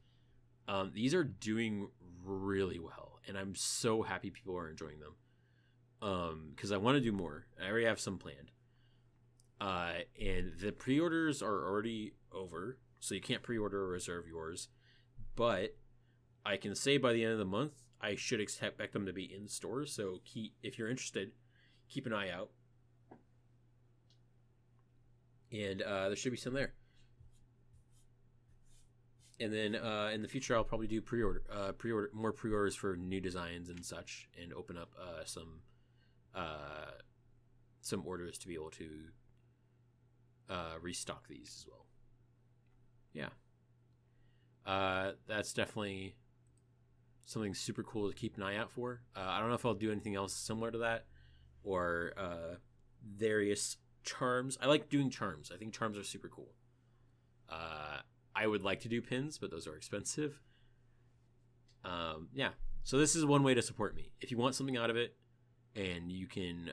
These are doing really well, and I'm so happy people are enjoying them. Because I want to do more. I already have some planned. And the pre-orders are already over, so you can't pre-order or reserve yours. But I can say by the end of the month, I should expect them to be in stores. So if you're interested, keep an eye out. And there should be some there. And then in the future, I'll probably do more pre-orders for new designs and such, and open up some orders to be able to restock these as well. Yeah. That's definitely something super cool to keep an eye out for. I don't know if I'll do anything else similar to that, or various charms. I like doing charms. I think charms are super cool. I would like to do pins, but those are expensive. Yeah. So this is one way to support me. If you want something out of it, and you can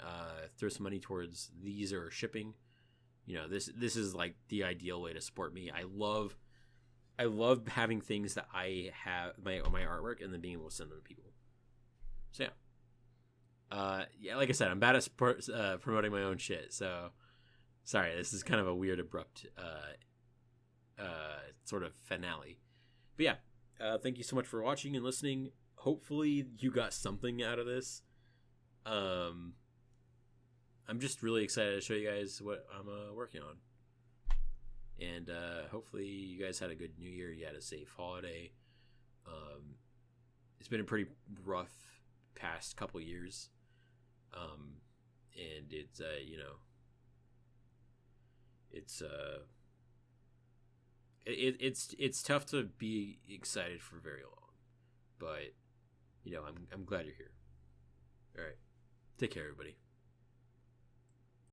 throw some money towards these or shipping, this is like the ideal way to support me. I love having things that I have my artwork, and then being able to send them to people. So yeah, like I said, I'm bad at promoting my own shit. So sorry, this is kind of a weird, abrupt sort of finale. But yeah, thank you so much for watching and listening. Hopefully you got something out of this. I'm just really excited to show you guys what I'm working on. And hopefully you guys had a good New Year. You had a safe holiday. It's been a pretty rough past couple years. And it's it's tough to be excited for very long, but I'm glad you're here. All right, take care, everybody.